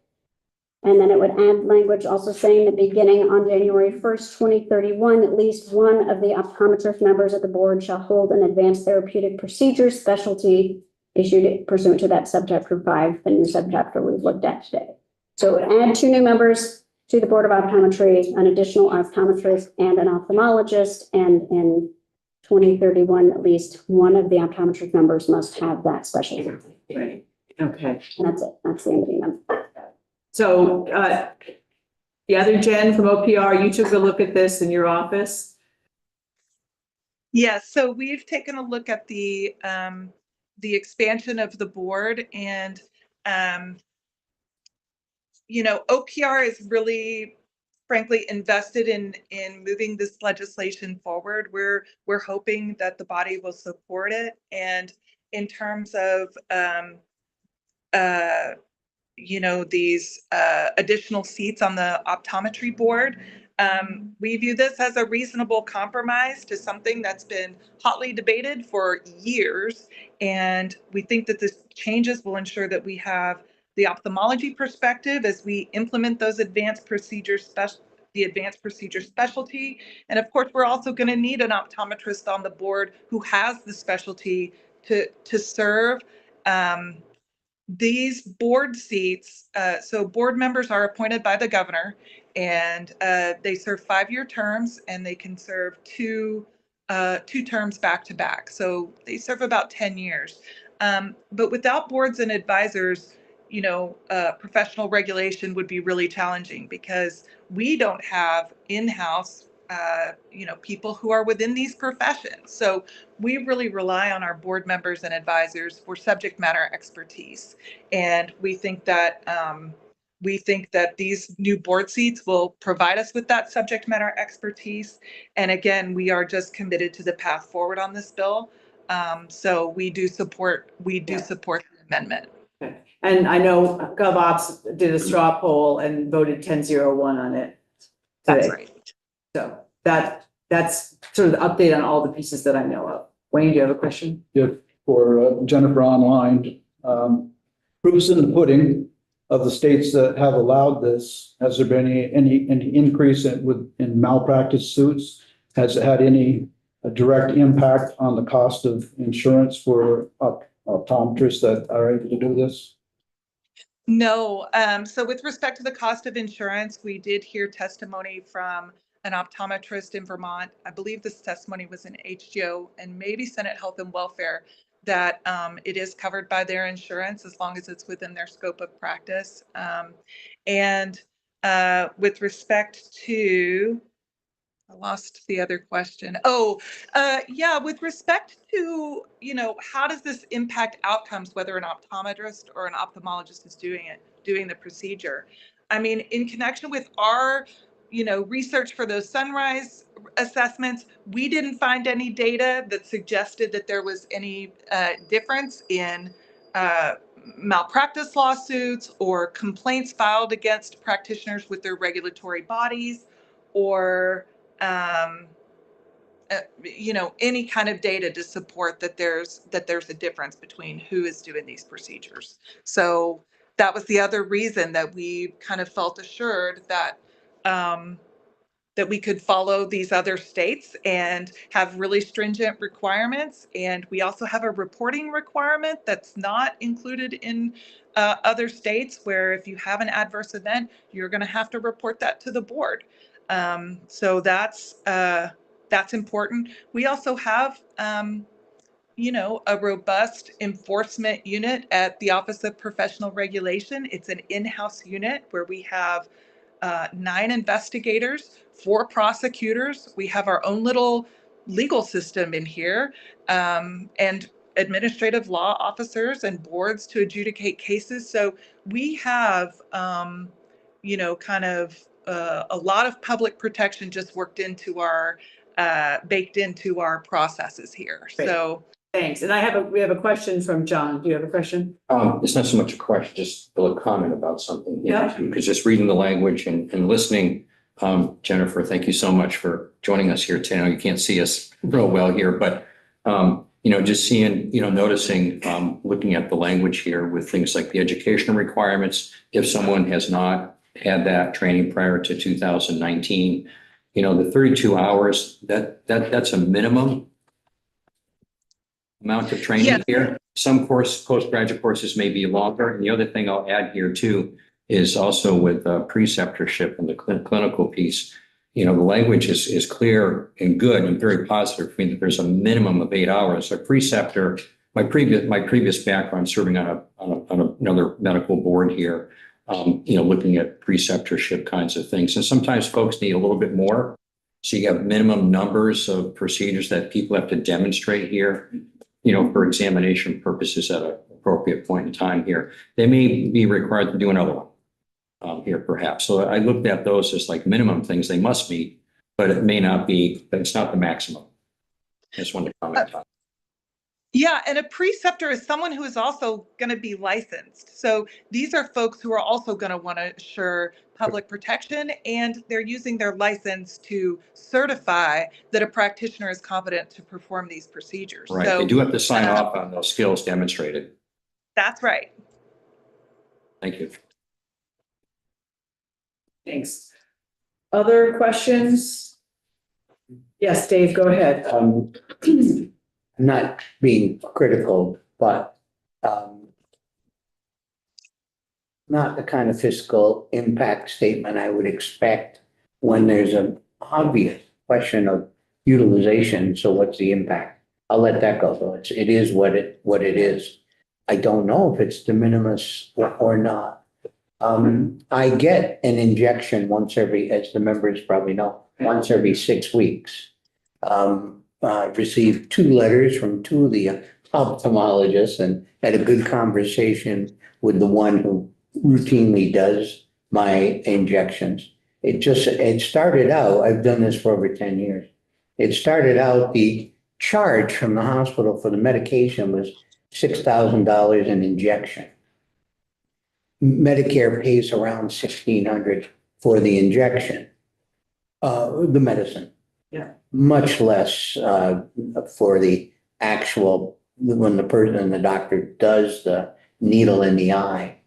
And then it would add language also saying that beginning on January 1st, 2031, at least 1 of the optometrist members of the board shall hold an advanced therapeutic procedures specialty issued pursuant to that subchapter 5, the new subchapter we've looked at today. So it would add 2 new members to the Board of Optometry, an additional optometrist and an ophthalmologist. And in 2031, at least 1 of the optometrist members must have that specialty. Right. Okay. And that's it. That's the end of the amendment. So the other Jen from OPR, you took a look at this in your office. Yes, so we've taken a look at the expansion of the board, and OPR is really, frankly, invested in moving this legislation forward. We're hoping that the body will support it, and in terms of these additional seats on the optometry board, we view this as a reasonable compromise to something that's been hotly debated for years. And we think that this changes will ensure that we have the ophthalmology perspective as we implement those advanced procedures, the advanced procedure specialty. And of course, we're also going to need an optometrist on the board who has the specialty to serve. These board seats, so board members are appointed by the governor, and they serve 5-year terms, and they can serve two terms back to back. So they serve about 10 years. But without boards and advisors, professional regulation would be really challenging because we don't have in-house, people who are within these professions. So we really rely on our board members and advisors for subject matter expertise. And we think that these new board seats will provide us with that subject matter expertise. And again, we are just committed to the path forward on this bill. So we do support the amendment. And I know GovOps did a straw poll and voted 10-0-1 on it That's today. right. So that's sort of the update on all the pieces that I know of. Wayne, do you have a question? Yeah, for Jennifer online, proofs in the pudding of the states that have allowed this. Has there been any increase in malpractice suits? Has it had any direct impact on the cost of insurance for optometrists that are able to do this? No. So with respect to the cost of insurance, we did hear testimony from an optometrist in Vermont. I believe this testimony was in HGO and maybe Senate Health and Welfare, that it is covered by their insurance as long as it's within their scope of practice. And with respect to, I lost the other question. Yeah, with respect to, how does this impact outcomes, whether an optometrist or an ophthalmologist is doing the procedure? I mean, in connection with our, research for those sunrise assessments, we didn't find any data that suggested that there was any difference in malpractice lawsuits or complaints filed against practitioners with their regulatory bodies, or any kind of data to support that there's a difference between who is doing these procedures. So that was the other reason that we kind of felt assured that that we could follow these other states and have really stringent requirements. And we also have a reporting requirement that's not included in other states, where if you have an adverse event, you're going to have to report that to the board. So that's important. We also have, a robust enforcement unit at the Office of Professional Regulation. It's an in-house unit where we have 9 investigators, 4 prosecutors. We have our own little legal system in here, and administrative law officers and boards to adjudicate cases. So we have, kind of a lot of public protection just baked into our processes here. Great. So Thanks. And we have a question from John. Do you have a question? It's not so much a question, just a comment about something. Yeah. Because just reading the language and listening, Jennifer, thank you so much for joining us here today. I know you can't see us real well here, but, just seeing, noticing, looking at the language here with things like the educational requirements, if someone has not had that training prior to 2019, the 32 hours, that's a minimum amount of training. Yes. Here. Some postgraduate courses may be longer. And the other thing I'll add here too is also with preceptorship and the clinical piece. The language is clear and good and very positive. I mean, that there's a minimum of 8 hours. A preceptor, my previous background serving on another medical board here, looking at preceptorship kinds of things. And sometimes folks need a little bit more. So you have minimum numbers of procedures that people have to demonstrate here, for examination purposes at an appropriate point in time here. They may be required to do another one here perhaps. So I looked at those as like minimum things they must meet, but it may not be, but it's not the maximum. I just wanted to comment on. Yeah, and a preceptor is someone who is also going to be licensed. So these are folks who are also going to want to assure public protection, and they're using their license to certify that a practitioner is competent to perform these procedures. Right, So they do have to sign off on those skills demonstrated. that's right. Thank you. Thanks. Other questions? Yes, Dave, go ahead. I'm not being critical, but not the kind of fiscal impact statement I would expect when there's an obvious question of utilization. So what's the impact? I'll let that go though. It is what it is. I don't know if it's de minimis or not. I get an injection once every, as the members probably know, once every 6 weeks. I received 2 letters from 2 of the ophthalmologists and had a good conversation with the one who routinely does my injections. It started out, I've done this for over 10 years. It started out, the charge from the hospital for the medication was $6,000 an injection. Medicare pays around $1,600 for the injection, the medicine. Yeah. Much less for the actual, when the doctor does the needle in the eye.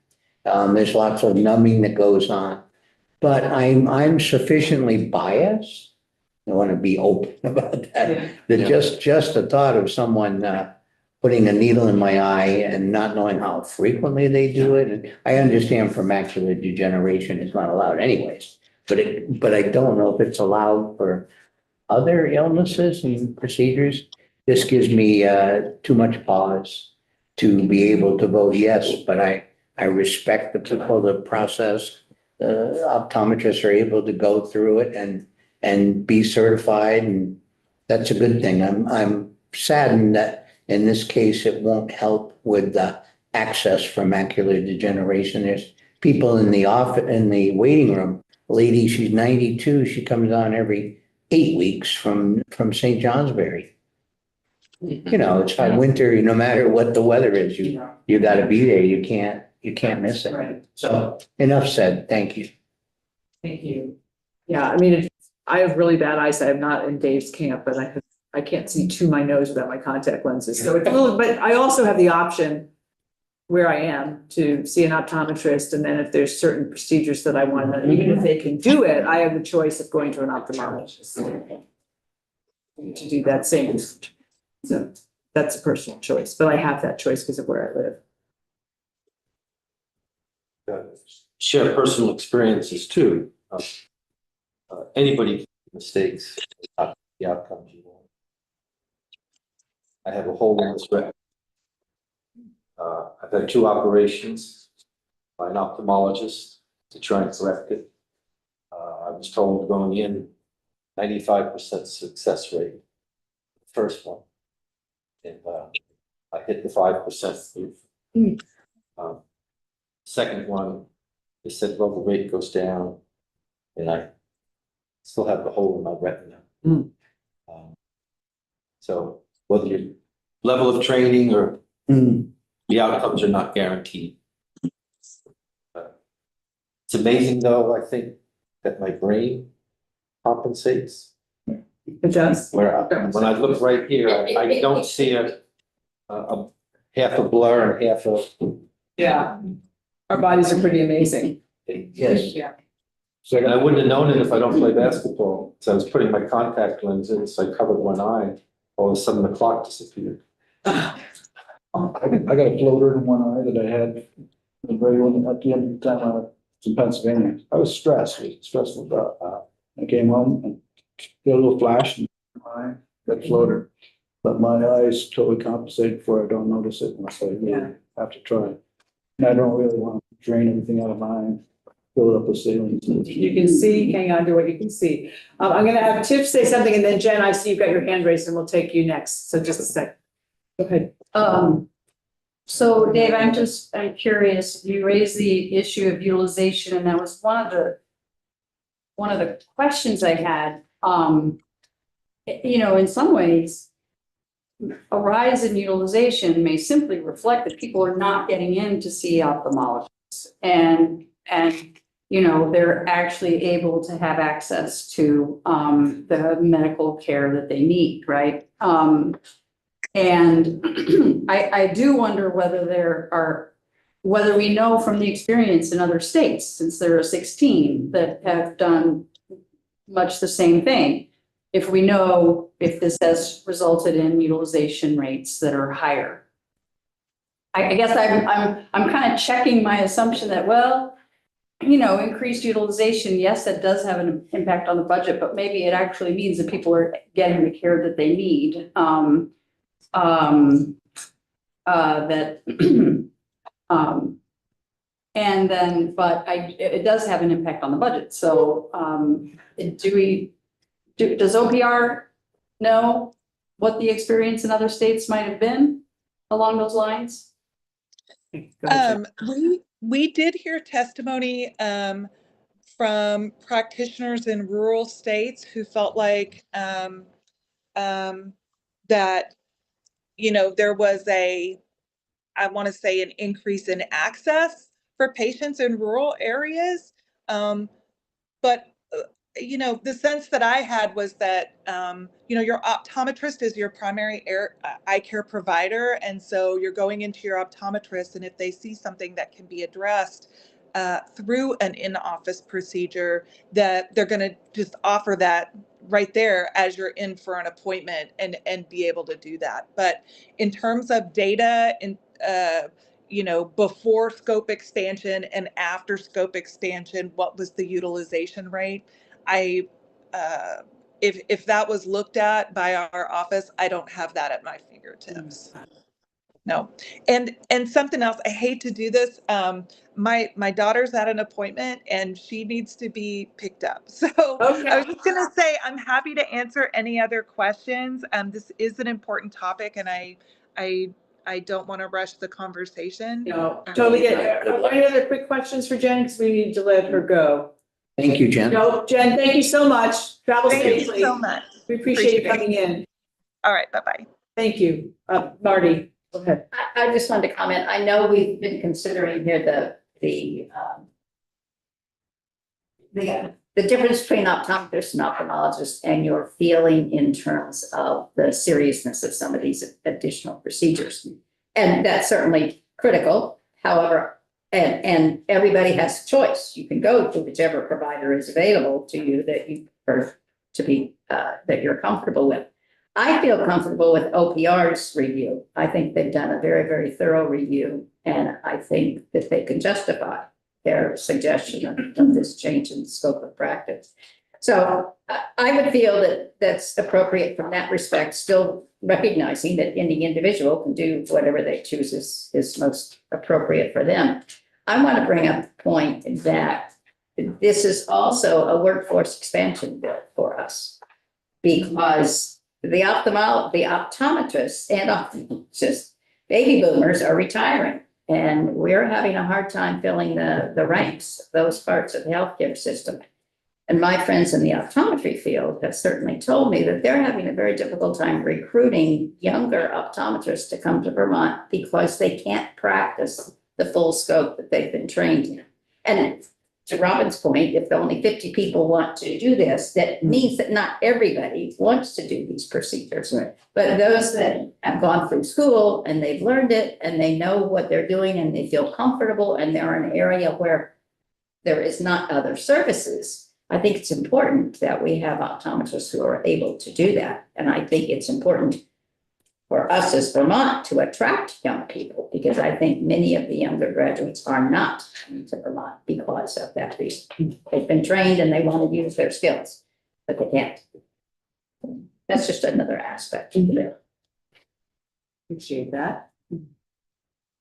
There's lots of numbing that goes on, but I'm sufficiently biased. I want to be open about that. That just the thought of someone putting a needle in my eye and not knowing how frequently they do it. And I understand for macular degeneration, it's not allowed anyways, but I don't know if it's allowed for other illnesses and procedures. This gives me too much pause to be able to vote yes, but I respect the people, the process. Optometrists are able to go through it and be certified, and that's a good thing. I'm saddened that in this case, it won't help with the access for macular degeneration. There's people in the office, in the waiting room. A lady, she's 92. She comes on every 8 weeks from St. Johnsbury. You know, it's like winter, no matter what the weather is, you got to be there. You can't miss it. Right. So enough said. Thank you. Thank you. Yeah, I mean, I have really bad eyesight. I'm not in Dave's camp, but I can't see to my nose without my contact lenses. So it's a little, but I also have the option where I am to see an optometrist. And then if there's certain procedures that I want to, even if they can do it, I have the choice of going to an ophthalmologist to do that same. So that's a personal choice, but I have that choice because of where I live. Share personal experiences too. Anybody can make mistakes, not the outcomes you want. I have a hole in this retina. I've had 2 operations by an ophthalmologist to try and correct it. I was told going in 95% success rate, the first one. And I hit the 5% proof. Second one, they said, well, the rate goes down, and I still have the hole in my retina. So whether your level of training or the outcomes are not guaranteed. It's amazing, though, I think, that my brain compensates. Adjust. Where when I look right here, I don't see a half a blur and half a. Yeah. Our bodies are pretty amazing. Yes. Yeah. So I wouldn't have known it if I don't play basketball. So I was putting my contact lens in, so I covered one eye. All of a sudden, the clock disappeared. I got a floater in one eye that I had very well at the end of the time I was in Pennsylvania. I was stressed. It was stressful. I came home and got a little flash in my eye, got floater. But my eyes totally compensated for it. I don't notice it unless I really have to try. And I don't really want to drain everything out of my eye, fill it up with saline. You can see, hang on to what you can see. I'm gonna have Tiff say something, and then Jen, I see you've got your hand raised, and we'll take you next. So just a sec. Go ahead. So Dave, I'm curious, you raised the issue of utilization, and that was one of the questions I had. You know, in some ways, a rise in utilization may simply reflect that people are not getting in to see ophthalmologists, and you know, they're actually able to have access to the medical care that they need, right? And I do wonder whether we know from the experience in other states, since there are 16 that have done much the same thing, if we know if this has resulted in utilization rates that are higher. I guess I'm kind of checking my assumption that, well, you know, increased utilization, yes, that does have an impact on the budget, but maybe it actually means that people are getting the care that they need. that, and then, but it does have an impact on the budget. So, does OPR know what the experience in other states might have been along those lines? We did hear testimony from practitioners in rural states who felt like that, there was I want to say an increase in access for patients in rural areas. But the sense that I had was that, your optometrist is your primary eye care provider. And so you're going into your optometrist, and if they see something that can be addressed through an in-office procedure, that they're going to just offer that right there as you're in for an appointment and be able to do that. But in terms of data and, before scope expansion and after scope expansion, what was the utilization rate? If that was looked at by our office, I don't have that at my fingertips. No. And something else, I hate to do this. My daughter's at an appointment and she needs to be picked up. So Okay. I was just gonna say, I'm happy to answer any other questions. This is an important topic, and I don't want to rush the conversation. No, totally get it. Any other quick questions for Jen? Because we need to let her go. Thank you, Jen. No, Jen, thank you so much. Travel Thank safely. you so much. We appreciate you Appreciate it. coming in. All right, bye-bye. Thank you. Marty, go ahead. I just wanted to comment. I know we've been considering here the difference between optometrists and ophthalmologists and your feeling in terms of the seriousness of some of these additional procedures. And that's certainly critical. However, and everybody has a choice. You can go to whichever provider is available to you that you prefer to be, that you're comfortable with. I feel comfortable with OPR's review. I think they've done a very, very thorough review, and I think that they can justify their suggestion of this change in scope of practice. So I would feel that that's appropriate from that respect, still recognizing that any individual can do whatever they choose is most appropriate for them. I want to bring up the point that this is also a workforce expansion bill for us, because the optometrists and ophthalmologists, baby boomers are retiring, and we're having a hard time filling the ranks of those parts of the healthcare system. And my friends in the optometry field have certainly told me that they're having a very difficult time recruiting younger optometrists to come to Vermont because they can't practice the full scope that they've been trained in. And to Robin's point, if only 50 people want to do this, that means that not everybody wants to do these procedures. Right. But those that have gone through school and they've learned it and they know what they're doing and they feel comfortable and they're in an area where there is not other services, I think it's important that we have optometrists who are able to do that. And I think it's important for us as Vermont to attract young people, because I think many of the younger graduates are not coming to Vermont because of that reason. They've been trained and they want to use their skills, but they can't. That's just another aspect of the bill. Appreciate that.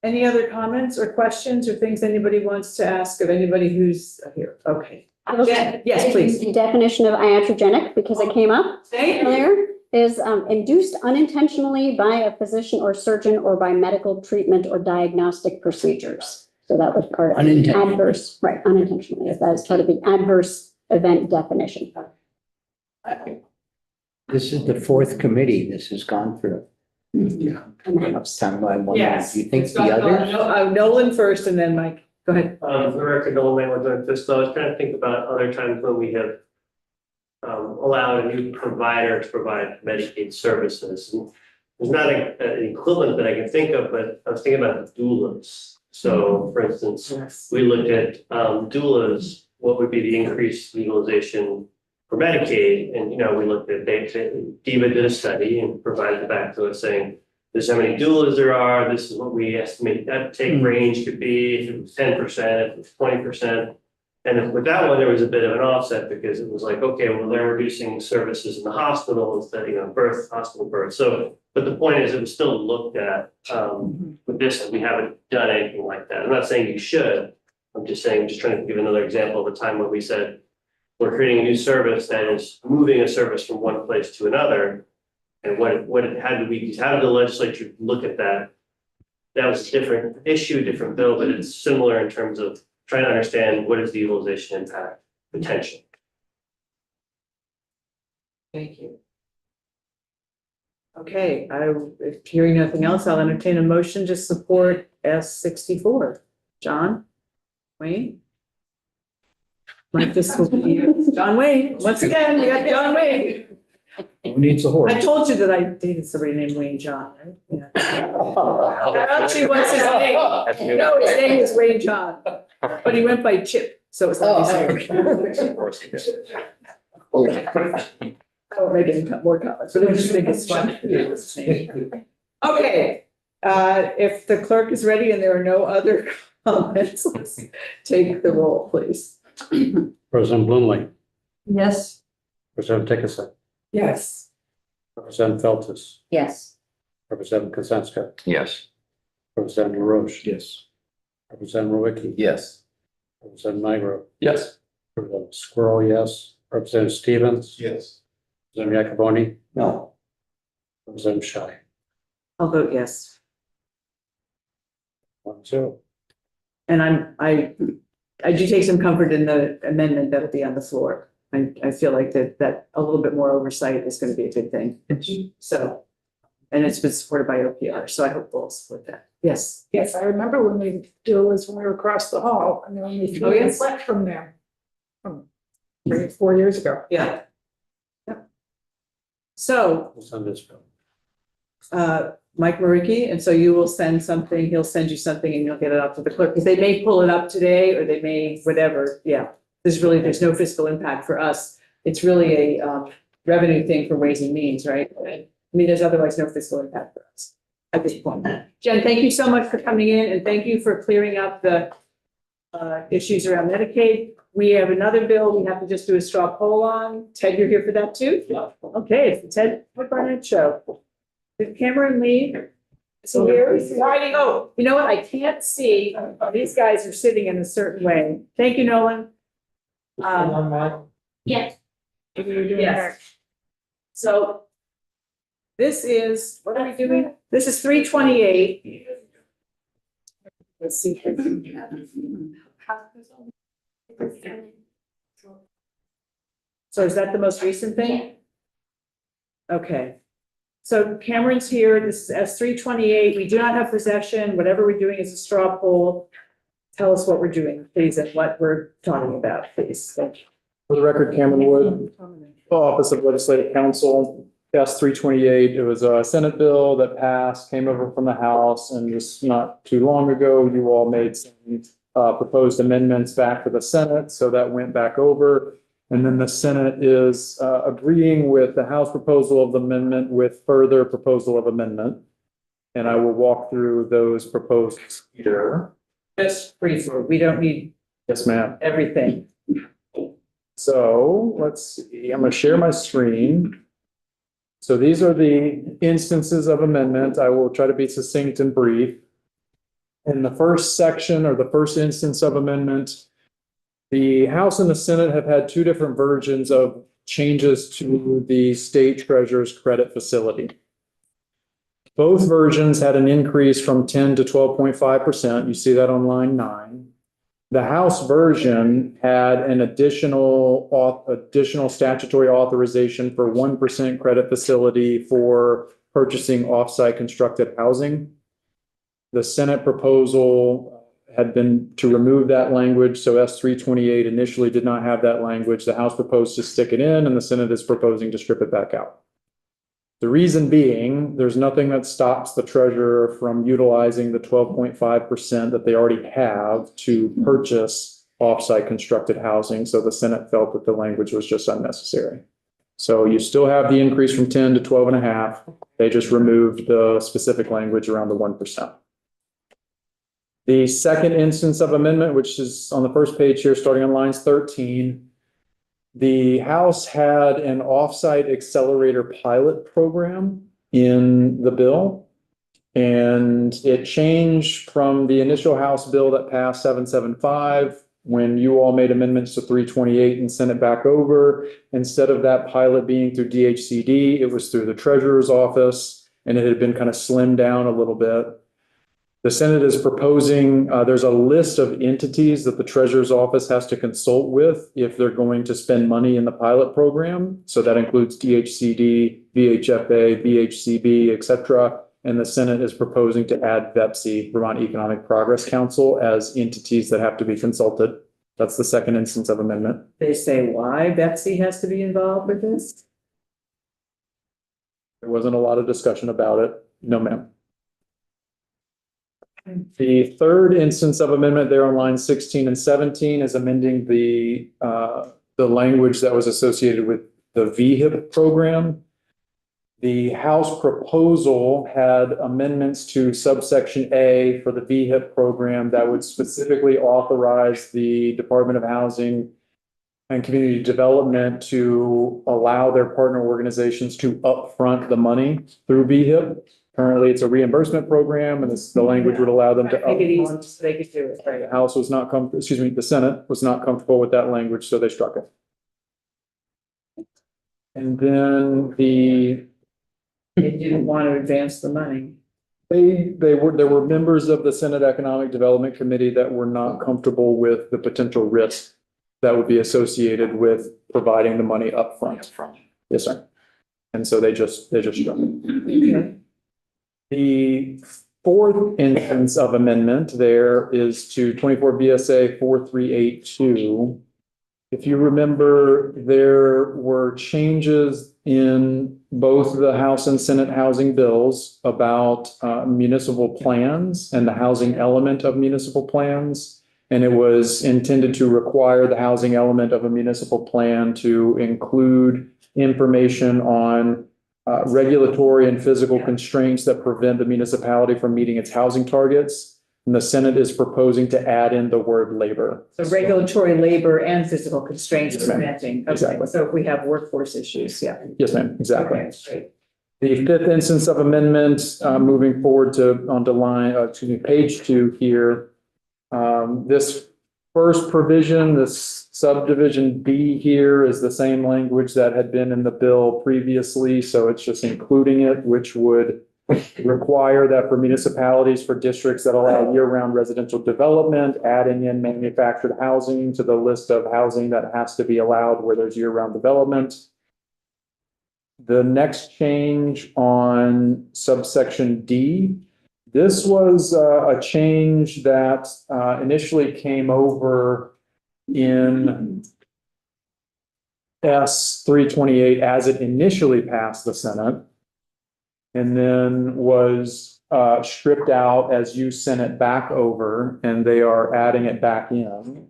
Any other comments or questions or things anybody wants to ask of anybody who's here? Okay. Jen, yes, please. The definition of iatrogenic, because it came up Thank you. earlier, is induced unintentionally by a physician or surgeon or by medical treatment or diagnostic procedures. So that was part of the adverse, right, unintentionally, if that is part of the adverse event definition. This is the fourth committee this has gone through. And that helps. Time I wonder, Yes. do you think the others? Nolan first and then Mike. Go ahead. For the record, Nolan May was doing this, so I was trying to think about other times when we have allowed a new provider to provide Medicaid services. And there's not an equivalent that I can think of, but I was thinking about the doulas. So for instance, Yes. we looked at doulas, what would be the increased utilization for Medicaid? And, we looked at, DEVA did a study and provided it back to us saying, this is how many doulas there are, this is what we estimate that take range could be, if it was 10%, if it was 20%. And with that one, there was a bit of an offset because it was like, okay, well, they're reducing services in the hospital instead of, hospital birth. So, but the point is, it was still looked at, with this, we haven't done anything like that. I'm not saying you should. I'm just saying, just trying to give another example of a time where we said, we're creating a new service that is moving a service from one place to another. And how did the legislature look at that? That was a different issue, different bill, but it's similar in terms of trying to understand what is the utilization impact potential. Thank you. Okay, if hearing nothing else, I'll entertain a motion to support S64. John? Wayne? Mike, this will be John Wayne. Once again, we got John Wayne. Who needs a horse? I told you that I dated somebody named Wayne John, right? Yeah. That actually was his name. No, his name is Wayne John, but he went by Chip, so it's not his name. Oh, maybe more comments, but I just think it's fun. Okay, if the clerk is ready and there are no other comments, let's take the roll, please. President Bloomley, Yes. President Dickinson, Yes. Representative Feltus, Yes. Representative Kaczynska, Yes. Representative LaRoche, Yes. Representative Rowicki, Yes. Representative Migro, Yes. Representative Squirrel, yes, Representative Stevens, Yes. Representative Yakavoni, No, Representative Shy. I'll vote yes. 1-0. And I do take some comfort in the amendment that'll be on the floor. I feel like that a little bit more oversight is going to be a good thing. So, and it's been supported by OPR, so I hope we'll support that. Yes. Yes, I remember when we do this when we were across the hall, and then we Oh, flew yes. from them. 3 or 4 years ago. Yeah. Yep. So, We'll send this bill. Mike Maricki, and so you will send something, he'll send you something and you'll get it out to the clerk, because they may pull it up today or they may, whatever, yeah. There's no fiscal impact for us. It's really a revenue thing for Ways and Means, right? I mean, there's otherwise no fiscal impact for us at this point. Jen, thank you so much for coming in and thank you for clearing up the issues around Medicaid. We have another bill we have to just do a straw poll on. Ted, you're here for that too? Yeah. Okay, it's the Ted Barnett Show. Did Cameron leave? Is he here? Is he hiding? Oh, you know what? I can't see. These guys are sitting in a certain way. Thank you, Nolan. Yes. Yes. So this is, what are we doing? This is 328. Let's see. So is that the most recent thing? Okay. So Cameron's here. This is S328. We do not have possession. Whatever we're doing is a straw poll. Tell us what we're doing, please, and what we're talking about, please. Thank you. For the record, Cameron Wood, Office of Legislative Counsel, S328. It was a Senate bill that passed, came over from the House, and just not too long ago, you all made some proposed amendments back to the Senate, so that went back over. And then the Senate is agreeing with the House proposal of the amendment with further proposal of amendment. And I will walk through those proposals here. Just briefly, we don't need Yes, ma'am. everything. So let's see, I'm going to share my screen. So these are the instances of amendment. I will try to be succinct and brief. In the first section or the first instance of amendment, the House and the Senate have had two different versions of changes to the state treasurer's credit facility. Both versions had an increase from 10 to 12.5%. You see that on line 9. The House version had an additional statutory authorization for 1% credit facility for purchasing off-site constructed housing. The Senate proposal had been to remove that language, so S328 initially did not have that language. The House proposed to stick it in, and the Senate is proposing to strip it back out. The reason being, there's nothing that stops the treasurer from utilizing the 12.5% that they already have to purchase off-site constructed housing, so the Senate felt that the language was just unnecessary. So you still have the increase from 10 to 12.5. They just removed the specific language around the 1%. The second instance of amendment, which is on the first page here, starting on lines 13. The House had an offsite accelerator pilot program in the bill. And it changed from the initial House bill that passed 775, when you all made amendments to 328 and sent it back over. Instead of that pilot being through DHCD, it was through the Treasurer's Office, and it had been kind of slimmed down a little bit. The Senate is proposing, there's a list of entities that the Treasurer's Office has to consult with if they're going to spend money in the pilot program. So that includes DHCD, VHFA, VHCB, et cetera. And the Senate is proposing to add VEPC, Vermont Economic Progress Council, as entities that have to be consulted. That's the second instance of amendment. They say why Betsy has to be involved with this? There wasn't a lot of discussion about it. No, ma'am. The third instance of amendment there on line 16 and 17 is amending the language that was associated with the VHIP program. The House proposal had amendments to subsection A for the VHIP program that would specifically authorize the Department of Housing and Community Development to allow their partner organizations to upfront the money through VHIP. Currently, it's a reimbursement program, and the language would allow them to. Make it easy so they could do it, right? The House was not comfortable, excuse me, the Senate was not comfortable with that language, so they struck it. And then They didn't want to advance the money. there were members of the Senate Economic Development Committee that were not comfortable with the potential risk that would be associated with providing the money upfront. Yes, sir. And so they just struck it. Okay. The fourth instance of amendment there is to 24 BSA 4382. If you remember, there were changes in both the House and Senate housing bills about municipal plans and the housing element of municipal plans. And it was intended to require the housing element of a municipal plan to include information on regulatory and physical constraints that prevent the municipality from meeting its housing targets. And the Senate is proposing to add in the word labor. So regulatory, labor, and physical constraints Yes, ma'am. preventing. Okay. Exactly. So if we have workforce issues, yeah. Yes, ma'am, exactly. Okay, great. The fifth instance of amendment, moving forward onto page 2 here. This first provision, this subdivision B here, is the same language that had been in the bill previously. So it's just including it, which would require that for municipalities, for districts that allow year-round residential development, adding in manufactured housing to the list of housing that has to be allowed where there's year-round development. The next change on subsection D, this was a change that initially came over in S 328 as it initially passed the Senate, and then was stripped out as you sent it back over, and they are adding it back in.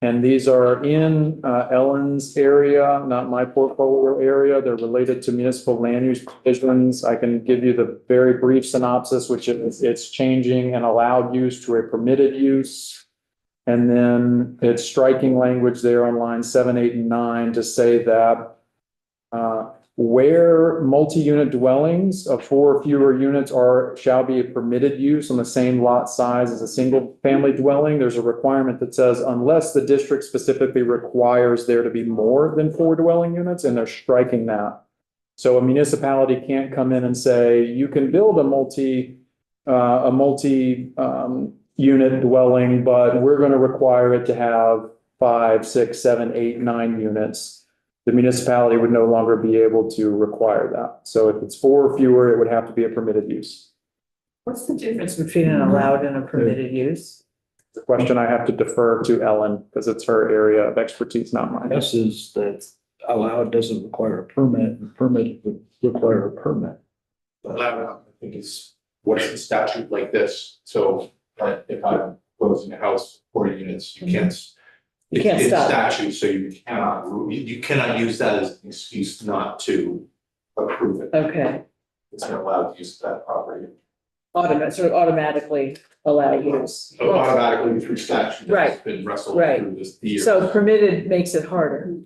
And these are in Ellen's area, not my portfolio area. They're related to municipal land use provisions. I can give you the very brief synopsis, which is it's changing an allowed use to a permitted use. And then it's striking language there on lines 7, 8, and 9 to say that where multi-unit dwellings of 4 or fewer units shall be a permitted use on the same lot size as a single family dwelling, there's a requirement that says unless the district specifically requires there to be more than 4 dwelling units, and they're striking that. So a municipality can't come in and say, you can build a multi unit dwelling, but we're going to require it to have 5, 6, 7, 8, 9 units. The municipality would no longer be able to require that. So if it's 4 or fewer, it would have to be a permitted use. What's the difference between an allowed and a permitted use? The question I have to defer to Ellen because it's her area of expertise, not mine. This is that allowed doesn't require a permit, and permit would require a permit. Allowed, I think is what's the statute like this, so if I'm closing a house 40 units, you can't. You can't It's stop. statute, so you cannot use that as an excuse not to approve it. Okay. It's not allowed to use that property. automatically allow use. Automatically through statute. Right. That's been wrestled Right. through this year. So permitted makes it harder.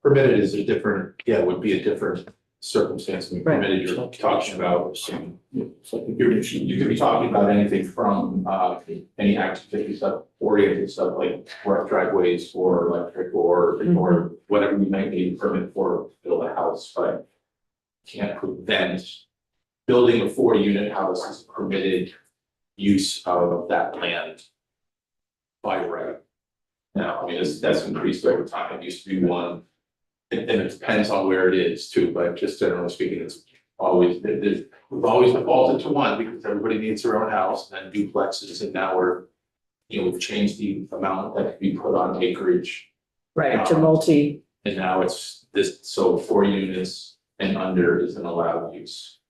Permitted is a different, would be a different circumstance. I mean, Right. permitted, you're talking about, you could be talking about anything from, any activity stuff, oriented stuff like rough driveways or electric or whatever you might need a permit for to build a house, but can't prevent building a 40-unit house is a permitted use of that land by right. Now, I mean, that's increased over time. It used to be one. And it depends on where it is too, but just generally speaking, it's always, we've always defaulted to one because everybody needs their own house and then duplexes, and now we've changed the amount that can be put on acreage. Right, to multi. And now it's this, so 4 units and under is an allowed use.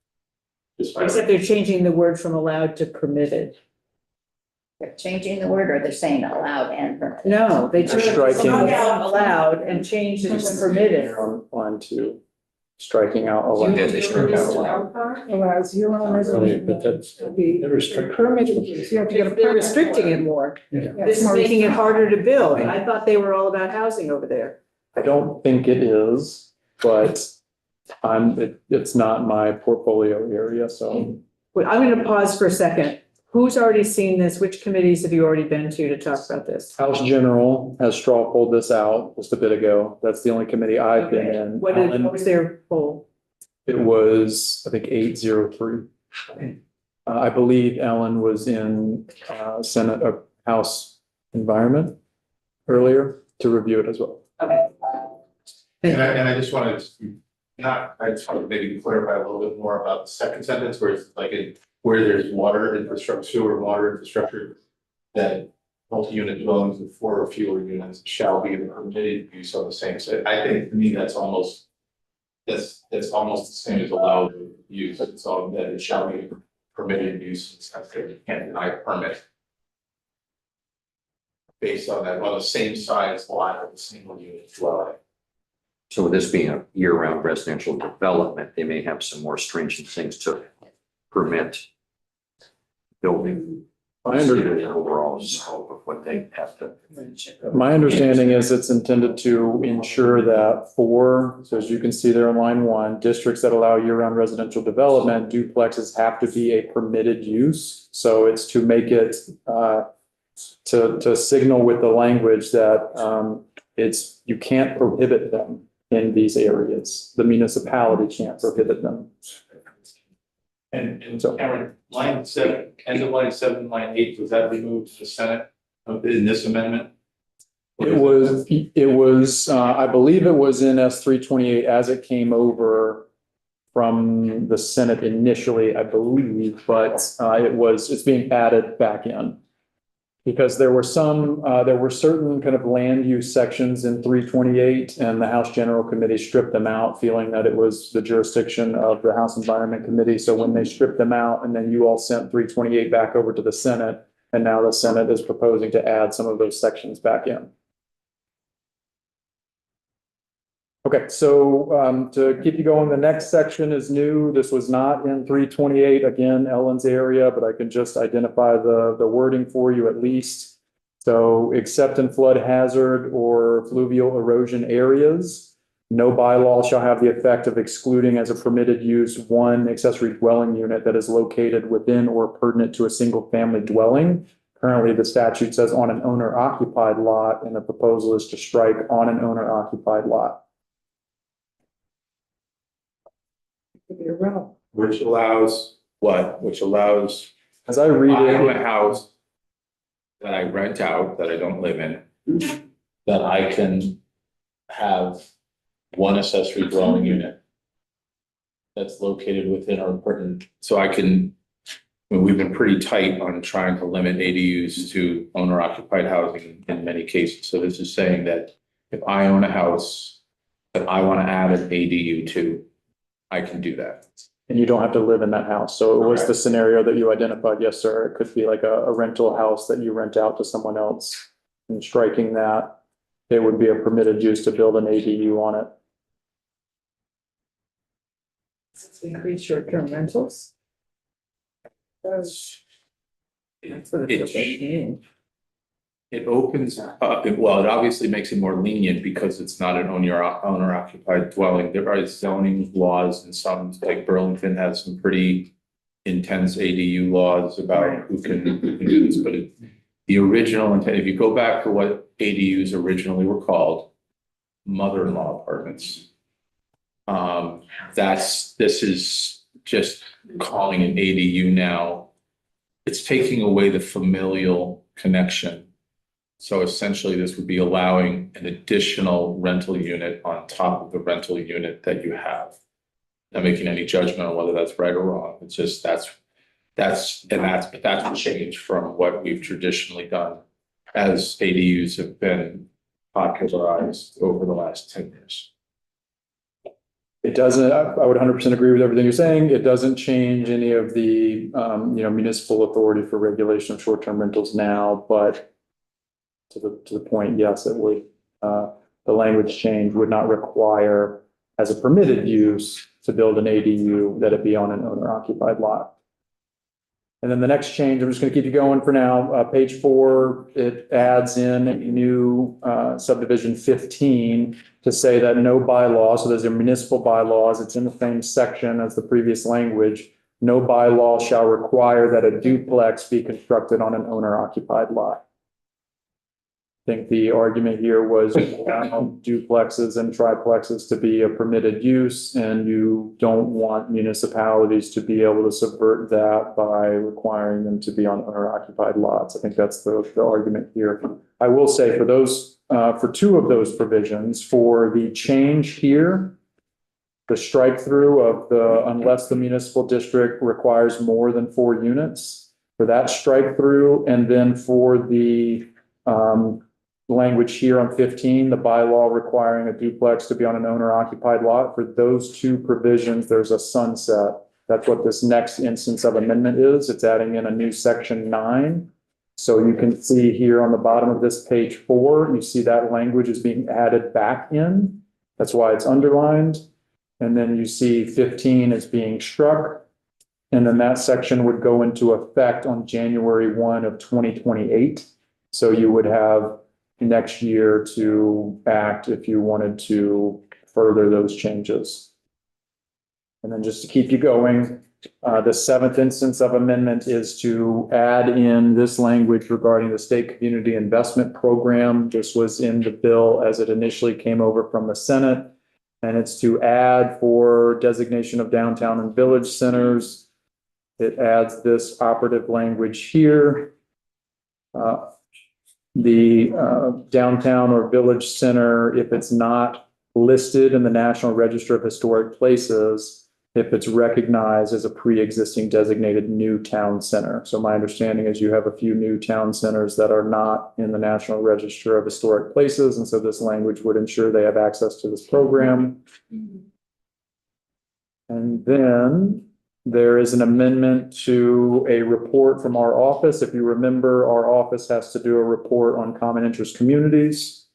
Just by Except they're changing the word from allowed to permitted. They're changing the word, or they're saying allowed and permitted? No, they took Striking. allowed and changed it to permitted. On line 2, striking out allowed. Yeah, they struck out allowed. Allows your own resident But that's, to be they're restricted. permitted use. You have to get a They're permit. restricting it more. Yeah, This is more making it harder to build. I thought they were all about housing over there. I don't think it is, but it's not my portfolio area, so. Well, I'm gonna pause for a second. Who's already seen this? Which committees have you already been to talk about this? House General has straw polled this out just a bit ago. That's the only committee I've been Okay. in. What was their poll? It was, I think, 803. I believe Ellen was in Senate or House Environment earlier to review it as well. Okay. And I just wanted to, I just want to maybe clarify a little bit more about the second sentence where it's like where there's water infrastructure, sewer and water infrastructure, that multi-unit dwellings with 4 or fewer units shall be the permitted use on the same site. I think to me that's almost the same as allowed use. It's all that it shall be permitted use. It's not that you can't deny a permit based on that, on the same size lot of a single unit dwelling. So with this being a year-round residential development, they may have some more stringent things to permit building. My under- The overall scope of what they have to. My understanding is it's intended to ensure that so as you can see there in line 1, districts that allow year-round residential development, duplexes have to be a permitted use. So it's to make it, to signal with the language that you can't prohibit them in these areas. The municipality can't prohibit them. And so Cameron, line 7, end of line 7, line 8, was that removed to the Senate in this amendment? It was, I believe it was in S328 as it came over from the Senate initially, I believe, but it's being added back in. Because there were certain kind of land use sections in 328 and the House General Committee stripped them out, feeling that it was the jurisdiction of the House Environment Committee. So when they stripped them out and then you all sent 328 back over to the Senate, and now the Senate is proposing to add some of those sections back in. Okay, so to keep you going, the next section is new. This was not in 328, again, Ellen's area, but I can just identify the wording for you at least. So except in flood hazard or fluvial erosion areas, no bylaw shall have the effect of excluding as a permitted use one accessory dwelling unit that is located within or pertinent to a single family dwelling. Currently, the statute says on an owner occupied lot, and the proposal is to strike on an owner occupied lot. Which allows what? Which allows As I read I own a it, house that I rent out, that I don't live in, that I can have one accessory dwelling unit that's located within or pertinent, so I can, we've been pretty tight on trying to limit ADUs to owner occupied housing in many cases. So this is saying that if I own a house that I want to add an ADU to, I can do that. and you don't have to live in that house. So it was the Correct. scenario that you identified. Yes, sir. It could be like a rental house that you rent out to someone else. And striking that, it would be a permitted use to build an ADU on it. Increase short-term rentals. It opens up, well, it obviously makes it more lenient because it's not an owner occupied dwelling. There are zoning laws and some, like Burlington has some pretty intense ADU laws about who can do this, but the original intent, if you go back to what ADUs originally were called, mother-in-law apartments. This is just calling an ADU now. It's taking away the familial connection. So essentially, this would be allowing an additional rental unit on top of the rental unit that you have. Not making any judgment on whether that's right or wrong. It's just that's a change from what we've traditionally done as ADUs have been popularized over the last 10 years. It doesn't, I would 100% agree with everything you're saying. It doesn't change any of the, municipal authority for regulation of short-term rentals now, but to the point, yes, it would, the language change would not require as a permitted use to build an ADU that it be on an owner occupied lot. And then the next change, I'm just going to keep you going for now. Page 4, it adds in a new subdivision 15 to say that no bylaw, so there's a municipal bylaws, it's in the same section as the previous language. No bylaw shall require that a duplex be constructed on an owner occupied lot. I think the argument here was duplexes and triplexes to be a permitted use, and you don't want municipalities to be able to subvert that by requiring them to be on owner occupied lots. I think that's the argument here. I will say for those, for 2 of those provisions, for the change here, the strike through of the unless the municipal district requires more than 4 units, for that strike through, and then for the language here on 15, the bylaw requiring a duplex to be on an owner occupied lot, for those 2 provisions, there's a sunset. That's what this next instance of amendment is. It's adding in a new section 9. So you can see here on the bottom of this page 4, you see that language is being added back in. That's why it's underlined. And then you see 15 is being struck. And then that section would go into effect on January 1 of 2028. So you would have next year to act if you wanted to further those changes. And then just to keep you going, the 7th instance of amendment is to add in this language regarding the state community investment program. This was in the bill as it initially came over from the Senate. And it's to add for designation of downtown and village centers. It adds this operative language here. The downtown or village center, if it's not listed in the National Register of Historic Places, if it's recognized as a pre-existing designated new town center. So my understanding is you have a few new town centers that are not in the National Register of Historic Places. And so this language would ensure they have access to this program. And then there is an amendment to a report from our office. If you remember, our office has to do a report on common interest communities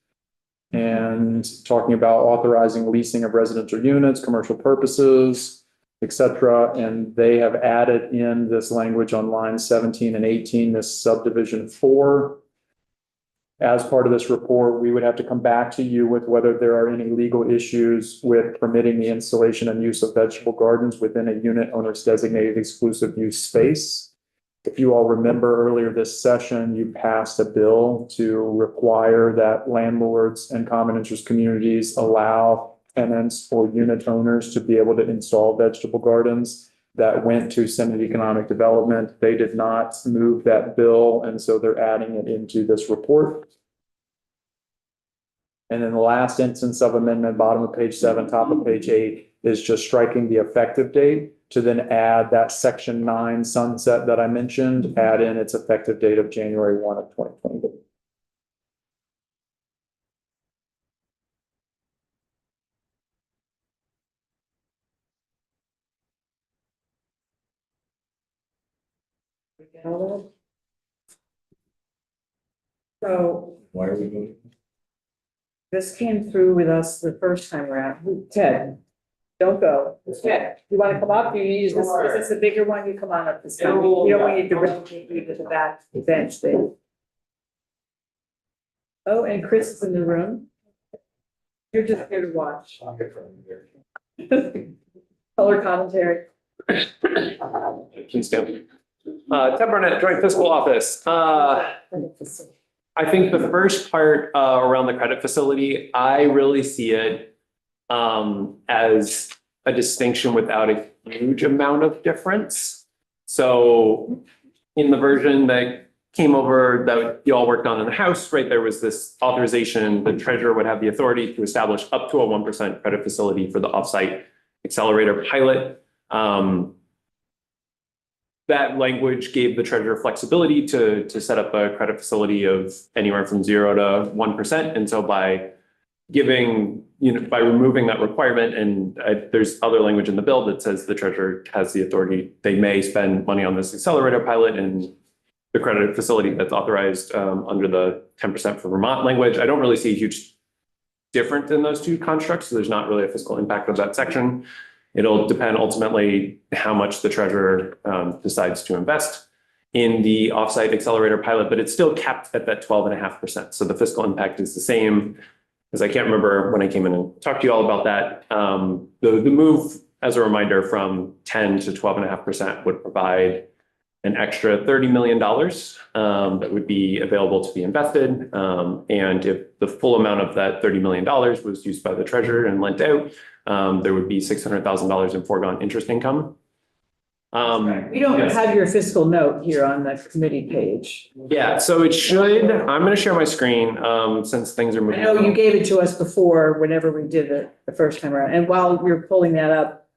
and talking about authorizing leasing of residential units, commercial purposes, etc. And they have added in this language on lines 17 and 18, this subdivision 4. As part of this report, we would have to come back to you with whether there are any legal issues with permitting the installation and use of vegetable gardens within a unit owner's designated exclusive use space. If you all remember earlier this session, you passed a bill to require that landlords and common interest communities allow tenants or unit owners to be able to install vegetable gardens. That went to Senate Economic Development. They did not move that bill, and so they're adding it into this report. And then the last instance of amendment, bottom of page 7, top of page 8, is just striking the effective date to then add that section 9 sunset that I mentioned, add in its effective date of January 1 of 2020. So Why are we moving? this came through with us the first time around. Ted, Don't go. Okay. You want to come up? You need this, is this a bigger one? You come on up this time. You don't need to relegate you to that bench thing. Oh, and Chris is in the room. You're just here to watch. Color commentary. Please do. Ted Burnett, Joint Fiscal Office. I think the first part around the credit facility, I really see it as a distinction without a huge amount of difference. So in the version that came over that you all worked on in the House, right, there was this authorization, the treasurer would have the authority to establish up to a 1% credit facility for the offsite accelerator pilot. That language gave the treasurer flexibility to set up a credit facility of anywhere from 0 to 1%. And so by giving, by removing that requirement, and there's other language in the bill that says the treasurer has the authority, they may spend money on this accelerator pilot and the credit facility that's authorized under the 10% for Vermont language. I don't really see a huge difference in those two constructs. So there's not really a fiscal impact of that section. It'll depend ultimately how much the treasurer decides to invest in the offsite accelerator pilot, but it's still capped at that 12.5%. So the fiscal impact is the same, because I can't remember when I came in and talked to you all about that. The move, as a reminder, from 10 to 12.5% would provide an extra $30 million that would be available to be invested. And if the full amount of that $30 million was used by the treasurer and lent out, there would be $600,000 in foregone interest income. We don't have your fiscal note here on the committee page. Yeah, so it should, I'm going to share my screen since things are moving. I know you gave it to us before, whenever we did it the first time around. And while you're pulling that up,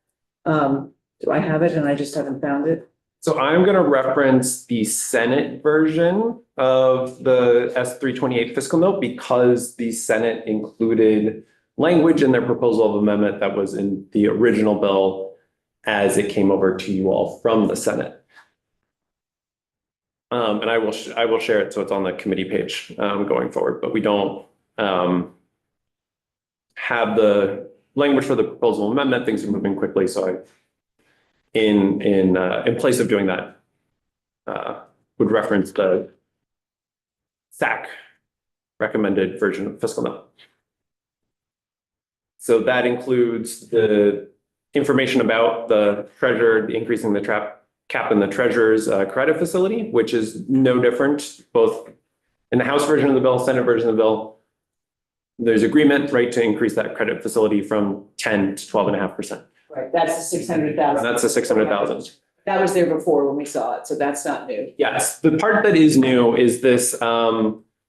do I have it and I just haven't found it? So I'm going to reference the Senate version of the S328 fiscal note because the Senate included language in their proposal of amendment that was in the original bill as it came over to you all from the Senate. And I will share it so it's on the committee page going forward, but we don't have the language for the proposal amendment. Things are moving quickly, so in place of doing that, would reference the SAC recommended version of fiscal note. So that includes the information about the treasurer, increasing the cap in the treasurer's credit facility, which is no different, both in the House version of the bill, Senate version of the bill. There's agreement, right, to increase that credit facility from 10 to 12.5%. Right, that's the 600,000. That's the 600,000. That was there before when we saw it, so that's not new. Yes, the part that is new is this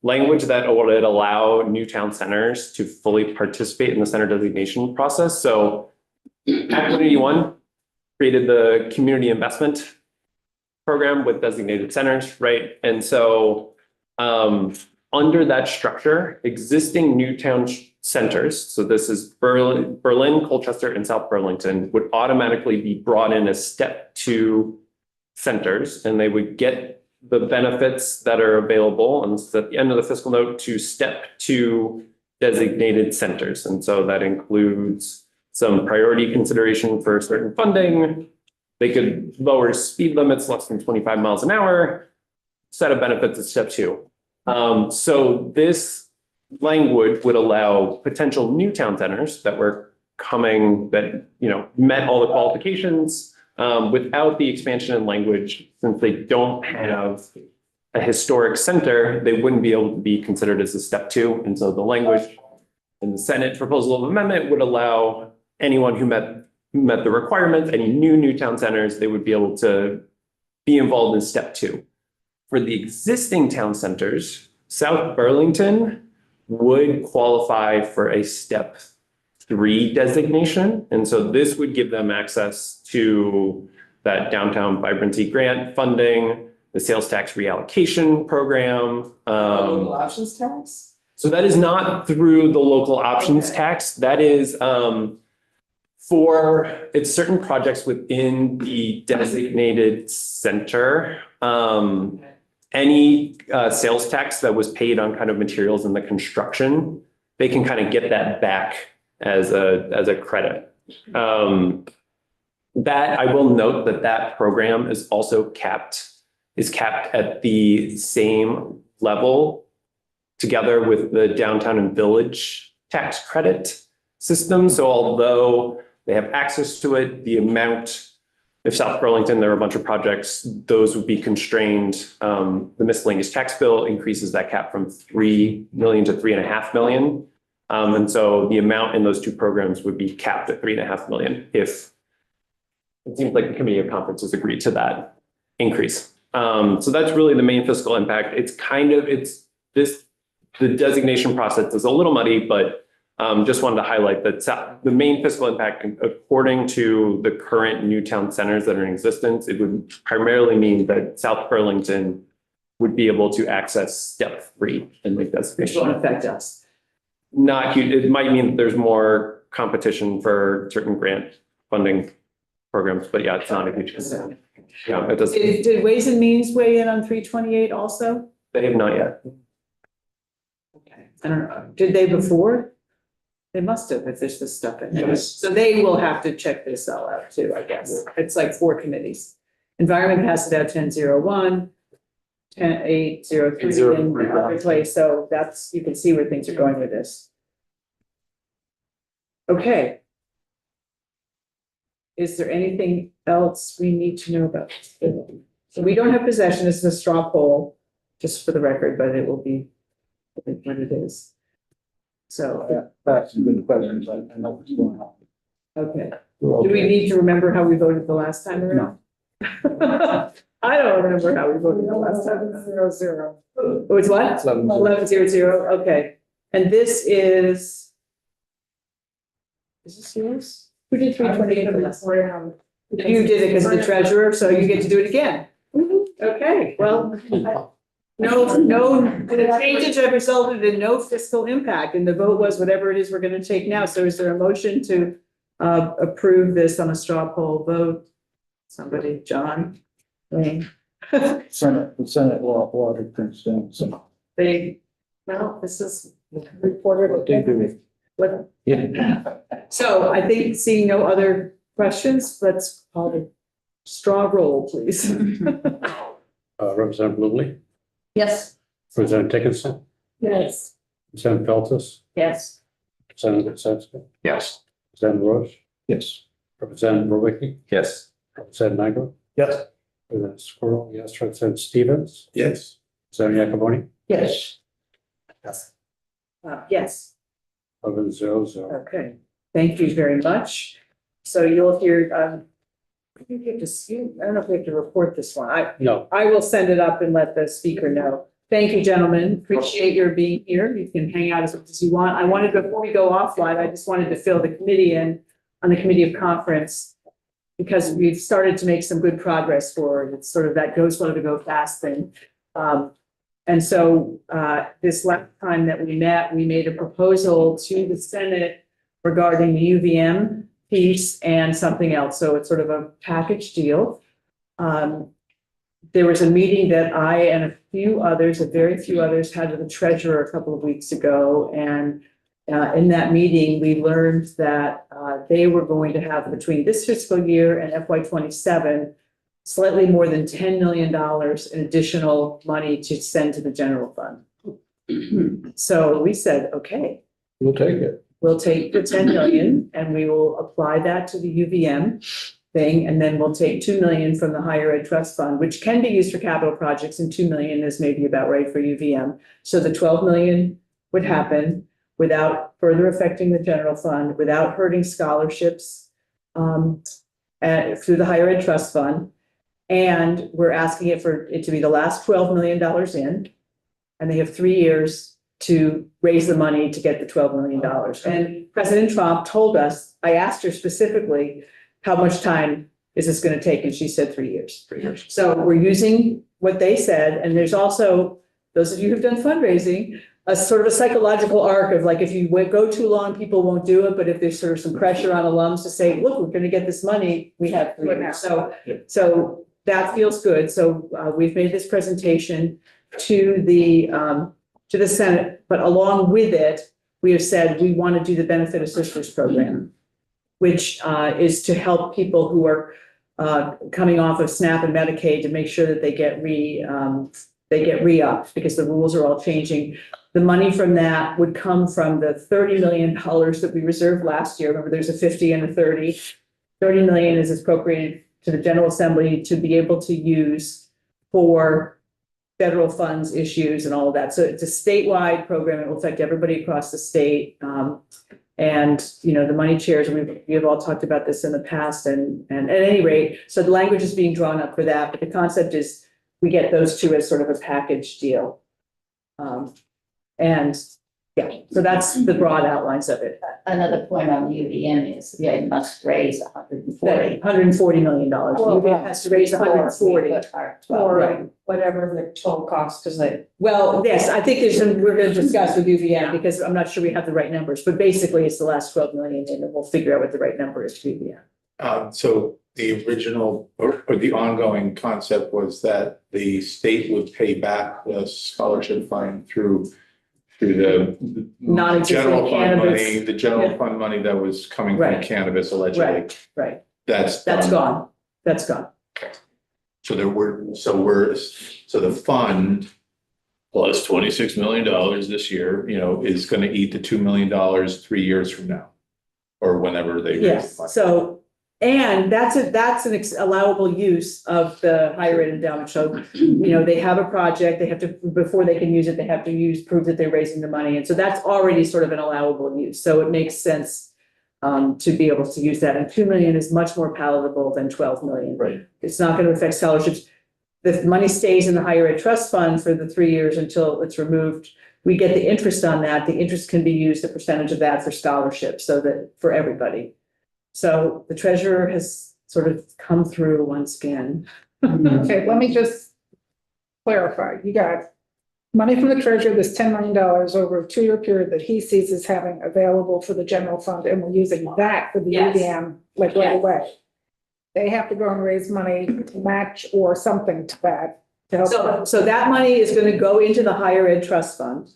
language that would allow new town centers to fully participate in the center designation process. So Act 181 created the community investment program with designated centers, right? And so under that structure, existing new town centers, so this is Berlin, Colchester, and South Burlington, would automatically be brought in as step 2 centers, and they would get the benefits that are available, and this is at the end of the fiscal note, to step 2 designated centers. And so that includes some priority consideration for certain funding. They could lower speed limits less than 25 miles an hour, set of benefits at step 2. So this language would allow potential new town centers that were coming that, met all the qualifications without the expansion in language. Since they don't have a historic center, they wouldn't be able to be considered as a step 2. And so the language in the Senate proposal of amendment would allow anyone who met the requirements, any new town centers, they would be able to be involved in step 2. For the existing town centers, South Burlington would qualify for a step 3 designation. And so this would give them access to that downtown vibrancy grant funding, the sales tax reallocation program. Local options tax? So that is not through the local options tax. That is it's certain projects within the designated center. Any sales tax that was paid on kind of materials in the construction, they can kind of get that back as a credit. That, I will note that that program is also capped at the same level together with the downtown and village tax credit system. So although they have access to it, the amount, if South Burlington, there are a bunch of projects, those would be constrained. The miscellaneous tax bill increases that cap from 3 million to 3.5 million. And so the amount in those two programs would be capped at 3.5 million if it seems like the Committee of Conferences agreed to that increase. So that's really the main fiscal impact. The designation process is a little muddy, but just wanted to highlight that the main fiscal impact, according to the current new town centers that are in existence, it would primarily mean that South Burlington would be able to access step 3 and make that Which won't affect us. not huge. It might mean that there's more competition for certain grant funding programs, but yeah, it's not a huge concern. Yeah, it doesn't. Did Ways and Means weigh in on 328 also? They have not yet. Okay, I don't know. Did they before? They must have, if there's this stuff in there. Yes. So they will have to check this all out too, I guess. It's like 4 committees. Environment has it at 1001, 10803 in other place. So that's, you can see where things are going with this. Okay. Is there anything else we need to know about this bill? So we don't have possession. This is a straw poll, just for the record, but it will be what it is. So, That's a good question. I know what's going on. okay. We're Do we okay. need to remember how we voted the last time around? I don't remember how we voted the last time. 1100. Oh, it's what? 1100, okay. And this is this yours? Who did 328 of this? You did it because of the treasurer, so you get to do it again. Okay, well, the changes have resulted in no fiscal impact, and the vote was whatever it is we're gonna take now. So is there a motion to approve this on a straw poll vote? Somebody, John? Wayne? Senate law, water prints down, so. No, this is reported. They do it. What- Yeah. So I think seeing no other questions, let's call it straw roll, please. Representative Blubley, Yes. Representative Dickinson, Yes. Representative Feltus, Yes. Representative Sensky, Yes. Representative Roche, Yes. Representative Rowicki, Yes. Representative Nigro, Yes. Representative Squirrel, yes, Representative Stevens, Yes. Representative Yakavoni, Yes. Yes, 1100. okay, thank you very much. So you'll hear, you get to see, I don't know if we have to report this one. No, I will send it up and let the speaker know. Thank you, gentlemen. Appreciate your being here. You can hang out as much as you want. I wanted, before we go offline, I just wanted to fill the committee in on the Committee of Conference, because we've started to make some good progress forward. It's sort of that go slow to go fast thing. And so this last time that we met, we made a proposal to the Senate regarding the UVM piece and something else. So it's sort of a package deal. There was a meeting that I and a few others, a very few others, had with the treasurer a couple of weeks ago. And in that meeting, we learned that they were going to have, between this fiscal year and FY27, slightly more than $10 million in additional money to send to the general fund. So we said, okay, We'll take it. we'll take the 10 million and we will apply that to the UVM thing. And then we'll take 2 million from the higher ed trust fund, which can be used for capital projects, and 2 million is maybe about right for UVM. So the 12 million would happen without further affecting the general fund, without hurting scholarships through the higher ed trust fund. And we're asking it for it to be the last $12 million in, and they have 3 years to raise the money to get the $12 million. And President Trump told us, I asked her specifically, how much time is this going to take? And she said 3 years. 3 years. So we're using what they said. And there's also, those of you who've done fundraising, a sort of a psychological arc of like, if you go too long, people won't do it. But if there's sort of some pressure on alums to say, look, we're going to get this money, we have 3 years. So that feels good. So we've made this presentation to the Senate, but along with it, we have said we want to do the Benefit of Sisters program. which is to help people who are coming off of SNAP and Medicaid to make sure that they get re-upped because the rules are all changing. The money from that would come from the $30 million that we reserved last year. Remember, there's a 50 and a 30. 30 million is appropriated to the General Assembly to be able to use for federal funds issues and all of that. So it's a statewide program. It will affect everybody across the state. And, you know, the money chairs, we have all talked about this in the past and at any rate, so the language is being drawn up for that, but the concept is we get those two as sort of a package deal. And yeah, so that's the broad outlines of it. Another point on the UVM is they must raise $140 million. UVM has to raise 140. Or whatever the total cost, because they. Well, yes, I think we're going to discuss with UVM because I'm not sure we have the right numbers, but basically it's the last 12 million and we'll figure out what the right number is for UVM. So the original or the ongoing concept was that the state would pay back the scholarship fund through the Non-existing general fund cannabis. money, the general fund money that was coming from Right. cannabis allegedly. Right. That's That's done. gone. That's gone. So the fund plus $26 million this year, you know, is going to eat the $2 million 3 years from now. Or whenever they raise the Yes, money. so, and that's an allowable use of the higher ed endowment. So, you know, they have a project, they have to, before they can use it, they have to prove that they're raising the money. And so that's already sort of an allowable use. So it makes sense to be able to use that. And 2 million is much more palatable than 12 million. Right. It's not going to affect scholarships. The money stays in the higher ed trust fund for the 3 years until it's removed. We get the interest on that. The interest can be used, a percentage of that for scholarships, so that for everybody. So the treasurer has sort of come through once again. Okay, let me just clarify. You got money from the treasurer, this $10 million over a 2-year period that he sees as having available for the general fund, and we're using that for the Yes. UVM like right away. They have to go and raise money to match or something to that to help. So that money is going to go into the higher ed trust fund.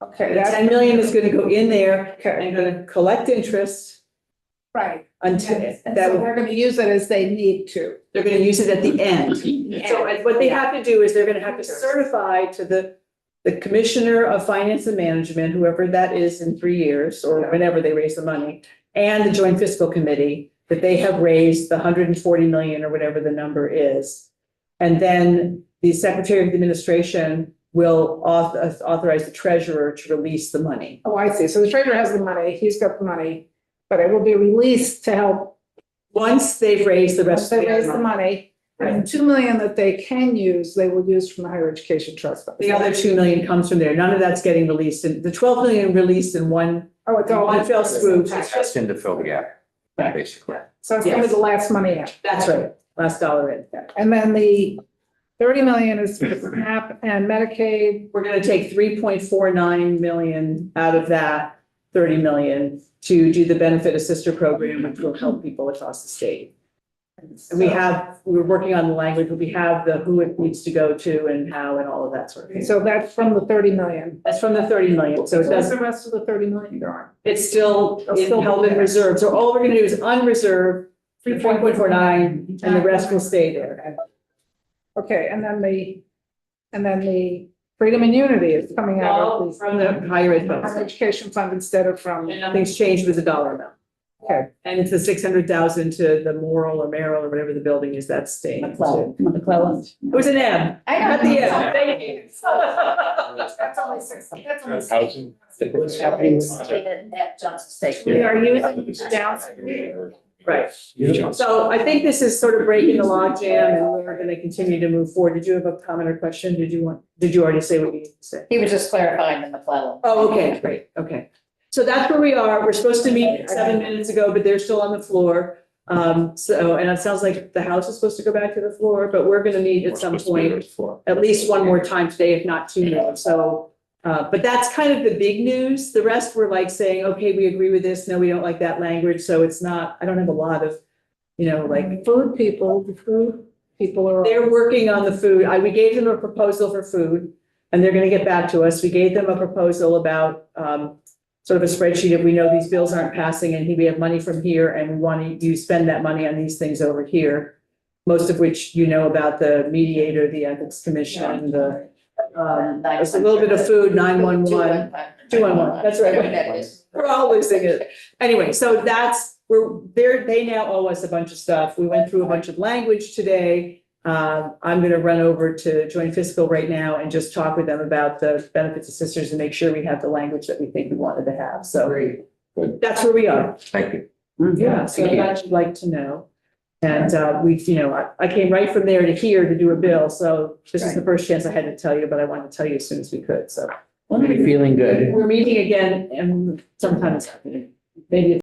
Okay, The that's 10 million is going to go in there okay, and going to collect interest right. until And that so they're going to use it as they need to. they're going to use it at the end. So what they have to do is they're going to have to certify to the commissioner of finance and management, whoever that is in 3 years or whenever they raise the money, and the joint fiscal committee that they have raised the 140 million or whatever the number is. And then the secretary of the administration will authorize the treasurer to release the money. Oh, I see. So the treasurer has the money, he's got the money, but it will be released to help. Once they've raised the rest Once of they raise the money, and 2 million that they can use, they will use from the higher education trust fund. The other 2 million comes from there. None of that's getting released. And the 12 million released in one Oh, it's all. one fell swoop. That's in to fill the gap, basically. So it's gonna be the last money in. That's right. Last dollar in. And then the 30 million is for SNAP and Medicaid. We're going to take 3.49 million out of that 30 million to do the benefit assister program, which will help people across the state. And we're working on the language, but we have the who it needs to go to and how and all of that sort of thing. So that's from the 30 million. That's from the 30 million. So it So what's does, the rest of the 30 million going? it's still It'll still be held in there. reserve. So all we're going to do is unreserve 3.49 and the rest will stay there. Okay, and then the freedom and unity is coming out All of from the higher ed the higher fund. education fund instead of from. And nothing's changed with the dollar amount. Okay. And it's the 600,000 to the Moral or Merrill or whatever the building is, that's staying. McClellan. It was an M. I know. Not the M. Thank you. That's only six. That's only six. Housing. At Johnson State. We are using down. Right. So I think this is sort of breaking the logjam and we're going to continue to move forward. Did you have a comment or question? Did you already say what you needed to say? He was just clarifying the McClellan. Oh, okay, great. Okay. So that's where we are. We're supposed to meet 7 minutes ago, but they're still on the floor. And it sounds like the House is supposed to go back to the floor, but we're going to meet at some point, at least one more time today, if not 2 more. So, but that's kind of the big news. The rest were like saying, okay, we agree with this. No, we don't like that language. So it's not, I don't have a lot of, like The food people are. they're working on the food. We gave them a proposal for food and they're going to get back to us. We gave them a proposal about, sort of a spreadsheet if we know these bills aren't passing and we have money from here and we want to spend that money on these things over here. Most of which you know about the mediator, the ethics commission, there's a little bit of food, 911. 211, that's right. We're all losing it. Anyway, so they now owe us a bunch of stuff. We went through a bunch of language today. I'm gonna run over to Joint Fiscal right now and just talk with them about the benefits of sisters and make sure we have the language that we think we wanted to have. So that's where we are. Thank you. Yeah, so that you'd like to know. And I came right from there to here to do a bill. So this is the first chance I had to tell you, but I wanted to tell you as soon as we could. So You're feeling good. we're meeting again and sometime this afternoon. Maybe